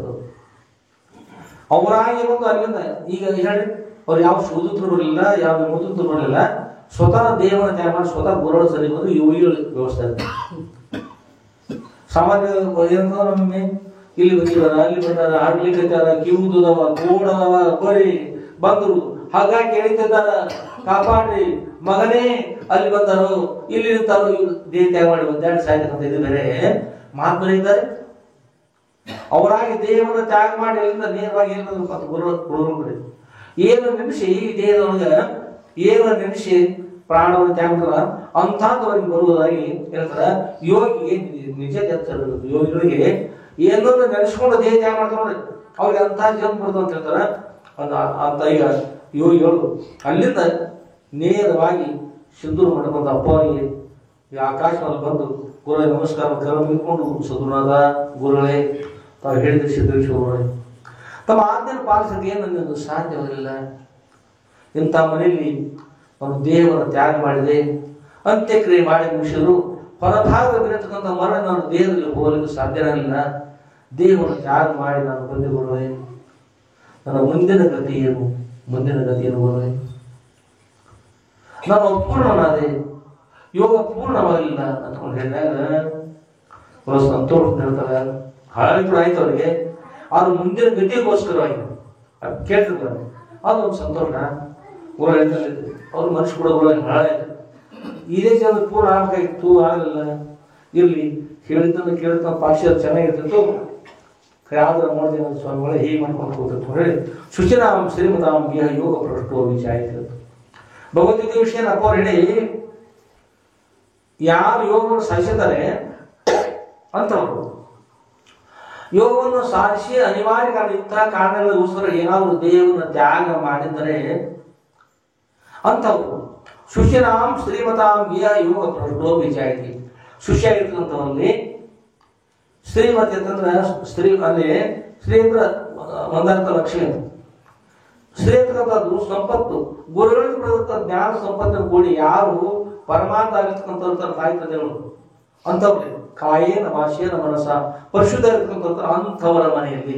ಅವರಾಗಿ ಬಂದು ಅಲ್ಲಿಂದ ಈಗ ಹೇಳಿ ಅವ್ರು ಯಾವ ಶೋಧತರು ಬರಲಿಲ್ಲ, ಯಾವ ಮೂತರು ಬರಲಿಲ್ಲ. ಸ್ವತಃ ದೇವನ ತ್ಯಾಗ ಮಾಡಿ ಸ್ವತಃ ಗುರುಗಳ ಸರಿ ಬಂದು ಯೋಗಿಗಳ ವ್ಯವಸ್ಥೆ ಇದೆ. ಸಾಮಾನ್ಯ ಏನಂತಂದ್ರೆ ಇಲ್ಲಿ ಬಂದಿದಾರ, ಅಲ್ಲಿ ಬಂದಾರ, ಆಡ್ಲಿಕ್ಕಿದ್ದಾರ, ಕಿವುದವ, ಕೋಡವ, ಬರಿ ಬಂದರು, ಹಗ್ಗ ಕೇಳಿದ್ದಾರ, ಕಾಪಾಡ್ರಿ ಮಗನೇ, ಅಲ್ಲಿ ಬಂದರು, ಇಲ್ಲಿ ನಿಂತಾರು. ದೇಹ ತ್ಯಾಗ ಮಾಡಿ ಒಂದೆರಡು ಸಾಯ್ತಕ್ಕಂಥ ಇದು ಬೇರೆ ಮಹಾತ್ಮರಿದ್ದಾರೆ. ಅವರಾಗಿ ದೇಹವನ್ನು ತ್ಯಾಗ ಮಾಡಿ ಅಲ್ಲಿಂದ ನೇರವಾಗಿ ಏನಾದ್ರು ಗುರುಗಳು ಏನು ನೆನೆಸಿ ಈ ದೇಹದೊಳಗೆ ಏನು ನೆನೆಸಿ ಪ್ರಾಣವನ್ನು ತ್ಯಾಗ ಮಾಡ್ತಾರ ಅಂಥವ್ರಿಗೆ ಬರುವುದಾಗಿ ಹೇಳ್ತಾರ. ಯೋಗಿಗೆ ನಿಜ ಜನ್ಮ ಯೋಗಿಗಳಿಗೆ ಏನನ್ನು ನೆನೆಸ್ಕೊಂಡು ದೇಹ ತ್ಯಾಗ ಮಾಡ್ತಾರ ನೋಡ್ರಿ, ಅವ್ರಿಗೆ ಅಂಥ ಜನ್ಮ ಬರ್ತದೆ ಅಂತ ಹೇಳ್ತಾರ. ಅಂತ ಈಗ ಯೋಗಿಗಳು ಅಲ್ಲಿಂದ ನೇರವಾಗಿ ಸಿಂಧೂರು ಮಠ ಬಂದ ಅಪ್ಪ ಅವರಿಗೆ ಈ ಆಕಾಶದಲ್ಲಿ ಬಂದು ಗುರುಗಳೇ ನಮಸ್ಕಾರ ಕರೆದುಕೊಂಡು ಸದ್ಗುರುನಾಥ ಗುರುಗಳೇ ತಾವು ಹೇಳಿದ ಸಿದ್ದೇಶ್ವರರೇ ತಮ್ಮ ಆಜ್ಞೆಯನ್ನು ಪಾಲಿಸೋಕೆ ಏನು ಸಾಧ್ಯವಿಲ್ಲ. ಇಂಥ ಮನೆಯಲ್ಲಿ ಅವನು ದೇಹವನ್ನು ತ್ಯಾಗ ಮಾಡಿದೆ, ಅಂತ್ಯಕ್ರಿಯೆ ಮಾಡಿ ಮುಗಿಸಿದ್ರು. ಹೊರಭಾಗವಿರತಕ್ಕಂಥ ಮರಣ ನಾನು ದೇಹದಲ್ಲಿ ಹೋಗಲಿಕ್ಕೆ ಸಾಧ್ಯವಿಲ್ಲ. ದೇಹವನ್ನು ತ್ಯಾಗ ಮಾಡಿ ನಾನು ಬಂದುಕೊಳ್ಳುವೆ. ನನ್ನ ಮುಂದಿನ ಗತಿ ಏನು? ಮುಂದಿನ ಗತಿಯನ್ನು ಬರುವೆ. ನಾನು ಅಪೂರ್ಣನಾದೆ, ಯೋಗ ಪೂರ್ಣವಾಗಿಲ್ಲ ಅಂದ್ಕೊಂಡು ಹೇಳಿದಾಗ ಸಂತೋಷ ಹೇಳ್ತಾರೆ. ಹಾಳಿ ಕೂಡ ಆಯ್ತು ಅವರಿಗೆ, ಅದು ಮುಂದಿನ ಗತಿಗೋಸ್ಕರವಾಗಿ ಅದು ಕೇಳ್ತಿರ್ತಾರೆ. ಅದು ಒಂದು ಸಂತೋಷ. ಗುರು ಹೇಳ್ತಾರೆ ಅವ್ರು ಮನುಷ್ಯ ಕೂಡ ಹಾಳಾಯ್ತು, ಇದೇ ಜನ ಪೂರ್ಣ ಆಗಬೇಕಾಗಿತ್ತು, ಆಗಲಿಲ್ಲ. ಇರಲಿ, ಹೇಳಿದ್ದನ್ನು ಕೇಳ್ತಾ ಪಾಶ್ಯ ಚೆನ್ನಾಗಿರ್ತಿತ್ತು. ಯಾವ್ದಾರ ನೋಡಿದ ಸ್ವಾಮಿಗಳೇ ಹೀಗೆ ಮಾಡ್ಕೊಂಡು ಹೋಗ್ತಿತ್ತು ಹೇಳಿ ಶುಚಿನಾಂ ಶ್ರೀಮತಾಂ ಗೇಹ ಯೋಗ ಪ್ರಷ್ಟೋ ವಿಷಯ ಆಯ್ತು. ಭಗವದ್ಗೀತೆ ವಿಷಯ ಅಪ್ಪವ್ರು ಹೇಳಿ ಯಾರು ಯೋಗವನ್ನು ಸಾಧಿಸಿದ್ದಾರೆ ಅಂತವರು ಯೋಗವನ್ನು ಸಾಧಿಸಿ ಅನಿವಾರ್ಯ ಕಾರಣ ಇಂತಹ ಕಾರಣಗಳಿಗೋಸ್ಕರ ಏನಾದರೂ ದೇಹವನ್ನು ತ್ಯಾಗ ಮಾಡಿದರೆ ಅಂತವರು ಶುಚಿನಾಂ ಶ್ರೀಮತಾಂ ಗೇಹ ಯೋಗ ಪ್ರಷ್ಟೋ ವಿಷಯ ಆಯ್ತು. ಶುಚಿ ಆಗಿರ್ತಕ್ಕಂಥವಲ್ಲಿ ಶ್ರೀಮತಿ ಅಂತಂದ್ರೆ ಸ್ತ್ರೀ, ಅಲ್ಲಿ ಸ್ತ್ರೀ ಅಂದ್ರೆ ಒಂದರ್ಥ ಲಕ್ಷ್ಮಿ ಅಂತ. ಸ್ತ್ರೀ ಅಂತಕ್ಕಂಥದ್ದು ಸಂಪತ್ತು, ಗುರುಗಳಿಗೆ ಪಡೆದಂಥ ಜ್ಞಾನ ಸಂಪತ್ತನ್ನು ಕೂಡಿ ಯಾರು ಪರಮಾತ್ಮ ಆಗಿರ್ತಕ್ಕಂಥ ತಾಯಿ ತಂದೆಗಳು ಅಂಥವ್ರಿ ಕಾಯೇನ ಭಾಷೆಯ ಮನಸ ಪರಿಶುದ್ಧ ಇರ್ತಕ್ಕಂಥ ಅಂಥವರ ಮನೆಯಲ್ಲಿ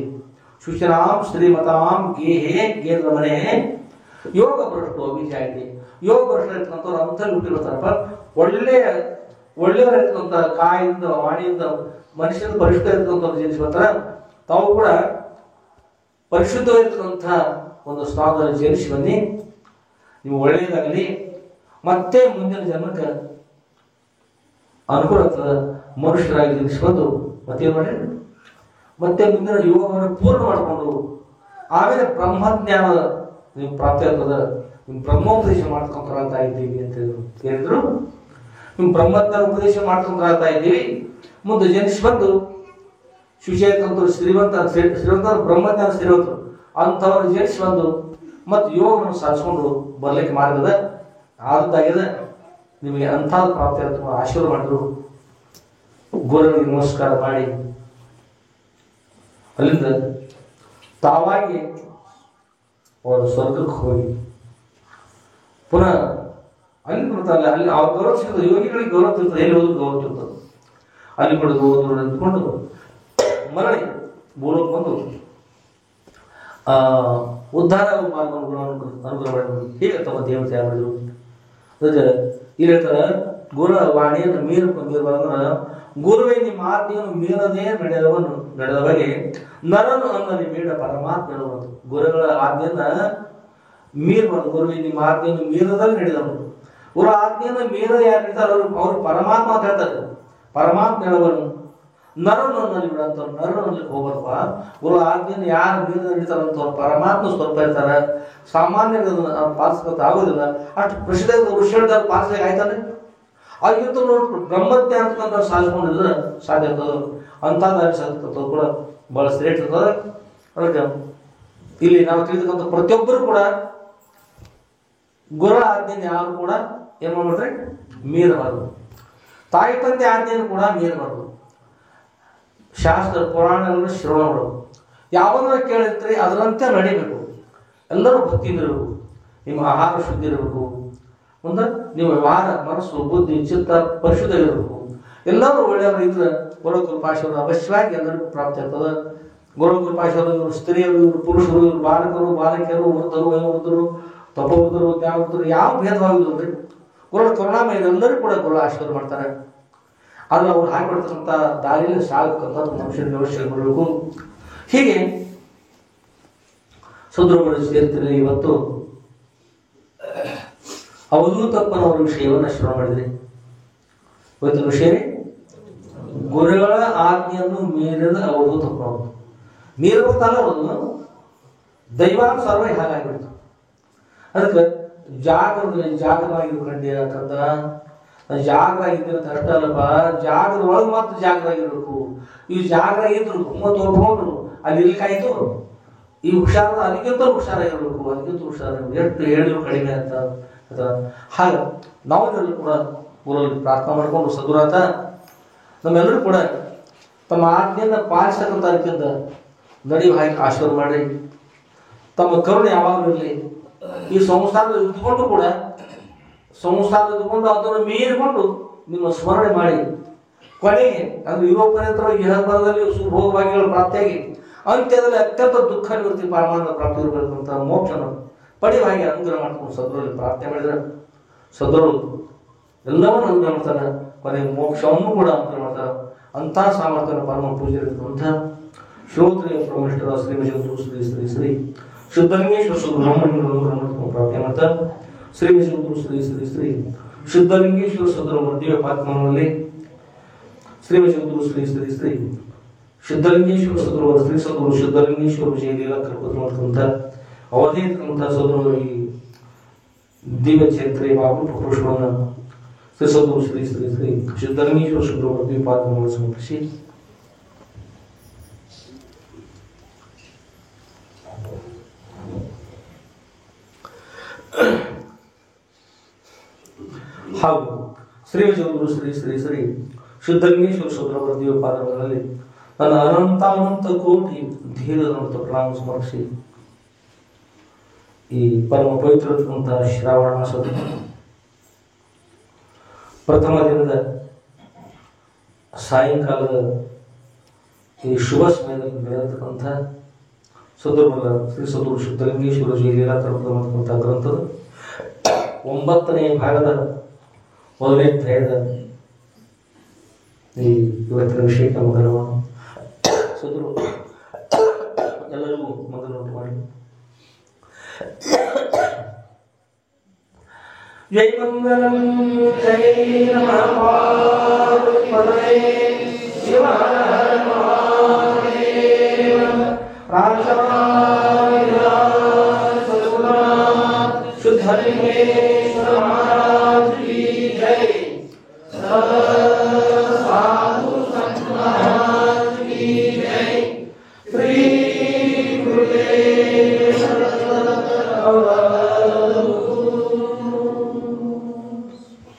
ಶುಚಿನಾಂ ಶ್ರೀಮತಾಂ ಗೇಹೆ ಗೇದ್ರ ಮನೆ ಯೋಗ ಭ್ರಷ್ಟು ಅಭಿಜಾಯಿತಿ. ಯೋಗ ಭ್ರಷ್ಟ ಇರ್ತಕ್ಕಂಥವ್ರು ಅಂಥಲ್ಲಿ ಹುಟ್ಟಿರ್ತಾರಪ್ಪ. ಒಳ್ಳೆಯವರಿರ್ತಕ್ಕಂಥ ಕಾಯಿಂದ ವಾಣಿಯಿಂದ ಮನುಷ್ಯನ ಪರಿಶುದ್ಧ ಇರ್ತಕ್ಕಂಥವ್ರು ಜನಿಸಿ ಬರ್ತಾರ. ತಾವು ಕೂಡ ಪರಿಶುದ್ಧವಾಗಿರ್ತಕ್ಕಂಥ ಒಂದು ಸ್ಥಾನದಲ್ಲಿ ಜನಿಸಿ ಬನ್ನಿ, ನೀವು ಒಳ್ಳೆಯದಾಗಲಿ, ಮತ್ತೆ ಮುಂದಿನ ಜನ್ಮಕ್ಕೆ ಅನುಕೂಲ ಆಗ್ತದ. ಮನುಷ್ಯರಾಗಿ ಜನಿಸಿ ಬಂದು ಮತ್ತೇನು ಮಾಡಿ ಮತ್ತೆ ಮುಂದಿನ ಯೋಗವನ್ನು ಪೂರ್ಣ ಮಾಡಿಕೊಂಡು ಆಮೇಲೆ ಬ್ರಹ್ಮಜ್ಞಾನ ನೀವು ಪ್ರಾಪ್ತಿ ಆಗ್ತದ. ನಿಮ್ ಬ್ರಹ್ಮೋಪದೇಶ ಮಾಡ್ಕೊಂಡ್ರಾಗ್ತಾ ಇದ್ದೀವಿ ಅಂತ ಹೇಳಿದ್ರು. ನಿಮ್ ಬ್ರಹ್ಮಜ್ಞಾನ ಉಪದೇಶ ಮಾಡ್ಕೊಂಡ್ರಾಗ್ತಾ ಇದ್ದೀವಿ. ಮುಂದೆ ಜನಿಸಿ ಬಂದು ಶುಚಿಯಾಗಿರ್ತಕ್ಕಂಥ ಶ್ರೀಮಂತ ಬ್ರಹ್ಮಜ್ಞಾನ ಶ್ರೀಮಂತರು ಅಂಥವ್ರು ಜನಿಸಿ ಬಂದು ಮತ್ತು ಯೋಗವನ್ನು ಸಾಧಿಸ್ಕೊಂಡು ಬರ್ಲಿಕ್ಕೆ ಮಾರ್ಗದ ಆದದ್ದಾಗಿದೆ. ನಿಮಗೆ ಅಂಥ ಪ್ರಾಪ್ತಿ ಆಗ್ತದೆ. ಆಶೀರ್ವಾದ ಮಾಡಿದ್ರು. ಗುರುಗಳಿಗೆ ನಮಸ್ಕಾರ ಮಾಡಿ ಅಲ್ಲಿಂದ ತಾವಾಗಿ ಅವರು ಸ್ವರ್ಗಕ್ಕೆ ಹೋಗಿ ಪುನಃ ಅಲ್ಲಿ ಬರ್ತಾರಲ್ಲ, ಅಲ್ಲಿ ಅವ್ರ ಗೌರವ ಸಿಗ್ತದೆ. ಯೋಗಿಗಳಿಗೆ ಗೌರವ ತಿರ್ತದೆ, ಎಲ್ಲಿ ಹೋದ್ರು ಗೌರವ ತಿರ್ತದೆ. ಅಲ್ಲಿ ಕೂಡ ಹೋದ್ರು ನಿಂತ್ಕೊಂಡು ಮರಳಿ ಬೋಲೋಕ್ ಬಂದು ಉದ್ಧಾರ ಅನುಗ್ರಹ ಮಾಡಿದ್ರು. ಹೀಗೆ ತಮ್ಮ ದೇವರು ತಯಾರು ಮಾಡಿದ್ರು. ಇಲ್ಲಿ ಹೇಳ್ತಾರ ಗುರು ವಾಣಿಯನ್ನು ಮೀರಬಂದ್ರೆ ಗುರುವೇ ನಿಮ್ಮ ಆಜ್ಞೆಯನ್ನು ಮೀರದೇ ನಡೆದವಗೆ ನರನು ಅನ್ನಲಿ ಬೇಡ ಪರಮಾತ್ಮ ಹೇಳುವುದು. ಗುರುಗಳ ಆಜ್ಞೆಯನ್ನ ಮೀರಬಾರ್ದು. ಗುರುವೇ ನಿಮ್ಮ ಆಜ್ಞೆಯನ್ನು ಮೀರದಲ್ಲಿ ನಡೆದವರು. ಗುರು ಆಜ್ಞೆಯನ್ನು ಮೀರದ ಯಾರು ಹೇಳ್ತಾರೆ ಅವರು ಪರಮಾತ್ಮ ಅಂತ ಹೇಳ್ತಾರೆ. ಪರಮಾತ್ಮ ಹೇಳುವನು ನರನು ಅನ್ನಲಿ ಬಿಡ ಅಂತವ್ರು ನರನಲ್ಲಿ ಹೋಗಲ್ಪ. ಗುರು ಆಜ್ಞೆಯನ್ನು ಯಾರು ಮೀರದ ನಡೀತಾರಂತವ್ರು ಪರಮಾತ್ಮ ಸ್ವಲ್ಪ ಇರ್ತಾರೆ. ಸಾಮಾನ್ಯ ಪಾಲಿಸ್ಕೊತ ಆಗೋದಿಲ್ಲ. ಅಷ್ಟು ಪ್ರಸಿದ್ಧ ಋಷಿಗಳ ಪಾಲಿಸ್ಲಿಕ್ಕೆ ಆಯ್ತಾನೆ. ಆಗಿಂತ ಬ್ರಹ್ಮಜ್ಞಾನ ಅಂತ ಸಾಧಿಸ್ಕೊಂಡಿದ್ರೆ ಸಾಧ್ಯ ಇರ್ತದೆ. ಅಂಥದ್ದು ಸಾಧಿಸ್ತದೆ ಕೂಡ ಬಹಳ ಶ್ರೇಷ್ಠ ಇರ್ತದೆ. ಅದಕ್ಕೆ ಇಲ್ಲಿ ನಾವು ತಿಳಿದಕ್ಕಂಥ ಪ್ರತಿಯೊಬ್ಬರು ಕೂಡ ಗುರುಗಳ ಆಜ್ಞೆಯನ್ನು ಯಾರು ಕೂಡ ಏನ್ ಮಾಡ್ಬಿಟ್ರೆ ಮೀರಬಾರದು. ತಾಯಿ ತಂದೆ ಆಜ್ಞೆಯನ್ನು ಕೂಡ ಮೀರಬಾರದು. ಶಾಸ್ತ್ರ ಪುರಾಣಗಳನ್ನು ಶ್ರವಣ ಮಾಡೋದು. ಯಾವನ್ನ ಕೇಳಿರ್ತೀರಿ ಅದರಂತೆ ನಡಿಬೇಕು. ಎಲ್ಲರೂ ಭಕ್ತಿಯಿಂದ ಇರಬೇಕು. ನಿಮ್ಮ ಆಹಾರ ಶುದ್ಧಿ ಇರಬೇಕು. ಮುಂದೆ ನಿಮ್ಮ ವ್ಯವಹಾರ ಮನಸ್ಸು ಬುದ್ಧಿ ಚಿತ್ತ ಪರಿಶುದ್ಧ ಇರಬೇಕು. ಎಲ್ಲರೂ ಒಳ್ಳೆಯವರು ಇದ್ರೆ ಗುರು ಕೃಪಾಶೀರ್ವಾದ ಅವಶ್ಯವಾಗಿ ಎಲ್ಲರಿಗೂ ಪ್ರಾಪ್ತಿ ಆಗ್ತದೆ. ಗುರು ಕೃಪಾಶೀರ್ವಾದ ಇವರು ಸ್ತ್ರೀಯರು, ಇವರು ಪುರುಷರು, ಇವರು ಬಾಲಕರು, ಬಾಲಕಿಯರು, ವೃದ್ಧರು, ವಯೋವೃದ್ಧರು, ತಪವೃದ್ಧರು, ಜ್ಞಾನವೃದ್ಧರು ಯಾವ ಭೇದವಾಗಿಲ್ಲ. ಗುರುಗಳ ಕರುಣಾಮಯ ಎಲ್ಲರೂ ಕೂಡ ಗುರು ಆಶೀರ್ವಾದ ಮಾಡ್ತಾರೆ. ಆದ್ರೆ ಅವ್ರು ಹಾಕಿಬಿಡ್ತಕ್ಕಂಥ ದಾರಿಯಲ್ಲಿ ಸಾಗಕ್ಕಂಥ ಮನುಷ್ಯನ ವ್ಯವಸ್ಥೆ ಮಾಡಬೇಕು. ಹೀಗೆ ಸುದ್ರಮಣಿ ಸೇರ್ತಿರಲಿ. ಇವತ್ತು ಅವಧೂತಪ್ಪನವರ ವಿಷಯವನ್ನು ಶ್ರವಣ ಮಾಡಿದ್ರಿ. ಇವತ್ತಿನ ವಿಷಯ ಗುರುಗಳ ಆಜ್ಞೆಯನ್ನು ಮೀರಿದ ಅವಧೂತಪ್ಪನವರು. ಮೀರಬೇಕಲ್ಲ ಒಂದು ದೈವಾನುಸಾರ ಹಾಗಾಗಿಬಿಡ್ತು. ಅದಕ್ಕೆ ಜಾಗರವಾಗಿರ್ಬೇಕಂಡಿ ಯಾಕಂದ ಜಾಗರಾಗಿದ್ದ ಅಷ್ಟ ಅಲ್ಲಪ್ಪ, ಜಾಗದ ಒಳಗೆ ಮಾತ್ರ ಜಾಗರಾಗಿರ್ಬೇಕು. ಈ ಜಾಗರಾಗಿದ್ರು ಮತ್ತು ಹೊರಗೊಂಡ್ರು ಅಲ್ಲಿ ಇರ್ಲಿಕ್ಕಾಯ್ತು. ಈ ಹುಷಾರ ಅದಕ್ಕಿಂತ ಹುಷಾರಾಗಿರ್ಬೇಕು, ಅದಕ್ಕಿಂತ ಹುಷಾರಾಗಿರ್ಬೇಕು. ಎಷ್ಟು ಹೇಳಿದ್ರು ಕಡಿಮೆ ಅಂತ ಹಾಗೆ ನಾವೆಲ್ಲರೂ ಕೂಡ ಗುರುವಿಗೆ ಪ್ರಾರ್ಥನೆ ಮಾಡಿಕೊಂಡು ಸದ್ಗುರಾತ ನಮ್ಮೆಲ್ಲರೂ ಕೂಡ ತಮ್ಮ ಆಜ್ಞೆಯನ್ನು ಪಾಲಿಸತಕ್ಕಂಥ ಅದಕ್ಕಿಂತ ನಡೆಯುವ ಹಾಗೆ ಆಶೀರ್ವಾದ ಮಾಡಿ ತಮ್ಮ ಕರುಣೆ ಯಾವಾಗಲೂ ಇರಲಿ. ಈ ಸಂಸಾರದಲ್ಲಿ ಇದ್ದುಕೊಂಡು ಕೂಡ ಸಂಸಾರ ಇದ್ಕೊಂಡು ಅದನ್ನು ಮೀರಿಕೊಂಡು ನಿಮ್ಮ ಸ್ಮರಣೆ ಮಾಡಿ ಕೊನೆಗೆ ಅದು ಯುರೋಪನೇತ್ರವಾಗಿ ಇಹಪರದಲ್ಲಿ ಸುಭೋಗಭಾಗ್ಯಗಳು ಪ್ರಾಪ್ತಿಯಾಗಿ ಅಂತ್ಯದಲ್ಲಿ ಅತ್ಯಂತ ದುಃಖ ನಿವೃತ್ತಿ ಪರಮಾನಂದ ಪ್ರಾಪ್ತಿ ಇರಬೇಕಂತ ಮೋಕ್ಷನ ಪಡೆಯುವ ಹಾಗೆ ಅನುಗ್ರಹ ಮಾಡ್ಕೊಂಡು ಸದ್ರಲ್ಲಿ ಪ್ರಾರ್ಥನೆ ಮಾಡಿದ್ರೆ ಸದ್ದರು ಎಲ್ಲವನ್ನೂ ಅನುಗ್ರಹ ಮಾಡ್ತಾರೆ, ಕೊನೆಗೆ ಮೋಕ್ಷವನ್ನು ಕೂಡ ಅನುಗ್ರಹ ಮಾಡ್ತಾರೆ. ಅಂಥ ಸಾಮರ್ಥ್ಯ ಪರಮ ಪೂಜೆ ಇರುವಂಥ ಶ್ರೋತ್ರಿಯ ಪ್ರಮಿಷ್ಠರ ಶ್ರೀ ವಿಜಯಂತು ಶ್ರೀ ಶ್ರೀ ಶ್ರೀ ಶುದ್ಧಲಿಂಗೇಶ್ವರ ಸುಬ್ರಹ್ಮಣ್ಯ ಪ್ರಾರ್ಥನೆ ಮಾಡ್ತಾರೆ. ಶ್ರೀ ವಿಜಯಂತು ಶ್ರೀ ಶ್ರೀ ಶ್ರೀ ಶುದ್ಧಲಿಂಗೇಶ್ವರ ಸುಬ್ರಹ್ಮಣ್ಯ ದಿವ್ಯ ಪಾತ್ಮನಲ್ಲಿ ಶ್ರೀ ವಿಜಯಂತು ಶ್ರೀ ಶ್ರೀ ಶ್ರೀ ಶುದ್ಧಲಿಂಗೇಶ್ವರ ಸದ್ಗುರು ಶ್ರೀ ಸದ್ಗುರು ಶುದ್ಧಲಿಂಗೇಶ್ವರ ವಿಜಯ ಲೀಲಾ ಕಲ್ಪತಂತ ಅವಧೇತಂತ ಸದ್ಗುರು ಈ ದಿವ್ಯ ಚೈತ್ರಿ ಬಾಬು ಪುರುಷಗಳನ್ನು ಶ್ರೀ ಸದ್ಗುರು ಶ್ರೀ ಶ್ರೀ ಶ್ರೀ ಶುದ್ಧಲಿಂಗೇಶ್ವರ ಸುಬ್ರಹ್ಮಣ್ಯ ದಿವ್ಯ ಪಾತ್ಮವನ್ನು ಸಮರ್ಪಿಸಿ ಹಾಗೂ ಶ್ರೀ ವಿಜಯಗುರು ಶ್ರೀ ಶ್ರೀ ಶ್ರೀ ಶುದ್ಧಲಿಂಗೇಶ್ವರ ಸುಬ್ರಹ್ಮಣ್ಯ ಪಾದಗಳಲ್ಲಿ ನನ್ನ ಅನಂತ ಕೋಟಿ ಧೀರ ಪ್ರಣಾಮ ಸಮರ್ಪಿಸಿ ಈ ಪರಮ ಪವಿತ್ರವಾದಂತಹ ಶ್ರಾವಣ ಮಾಸದ ಪ್ರಥಮ ದಿನದ ಸಾಯಂಕಾಲದ ಈ ಶುಭ ಸಮಯದಲ್ಲಿ ನಡೆಯತಕ್ಕಂಥ ಸದ್ಗುರುಗಳ ಶ್ರೀ ಸದ್ಗುರು ಶುದ್ಧಲಿಂಗೇಶ್ವರ ಜಿ ಲೀಲಾಕಲ್ಪತಂಥ ಗ್ರಂಥದ 9ನೇ ಭಾಗದ 1ನೇ ಅಧ್ಯಾಯದ ಈ ಇವತ್ತಿನ ವಿಷಯಕ್ಕೆ ಮಂಗಲವನ್ನು ಸದ್ಗುರು ಎಲ್ಲರಿಗೂ ಮಂಗಲವನ್ನು ಮಾಡಿ. ಜೈ ಮಂಗಲಂ ಜೈ ನಮಃ ಪಾರ್ವತಿ ಶಿವ ಶುದ್ಧಲಿಂಗೇಶ್ವರ ಮಹಾರಾಜ್ ಕಿ ಜೈ. ಸಾಧು ಸಂತ ಮಹಾರಾಜ್ ಕಿ ಜೈ. ಶ್ರೀ ಗುರುದೇವ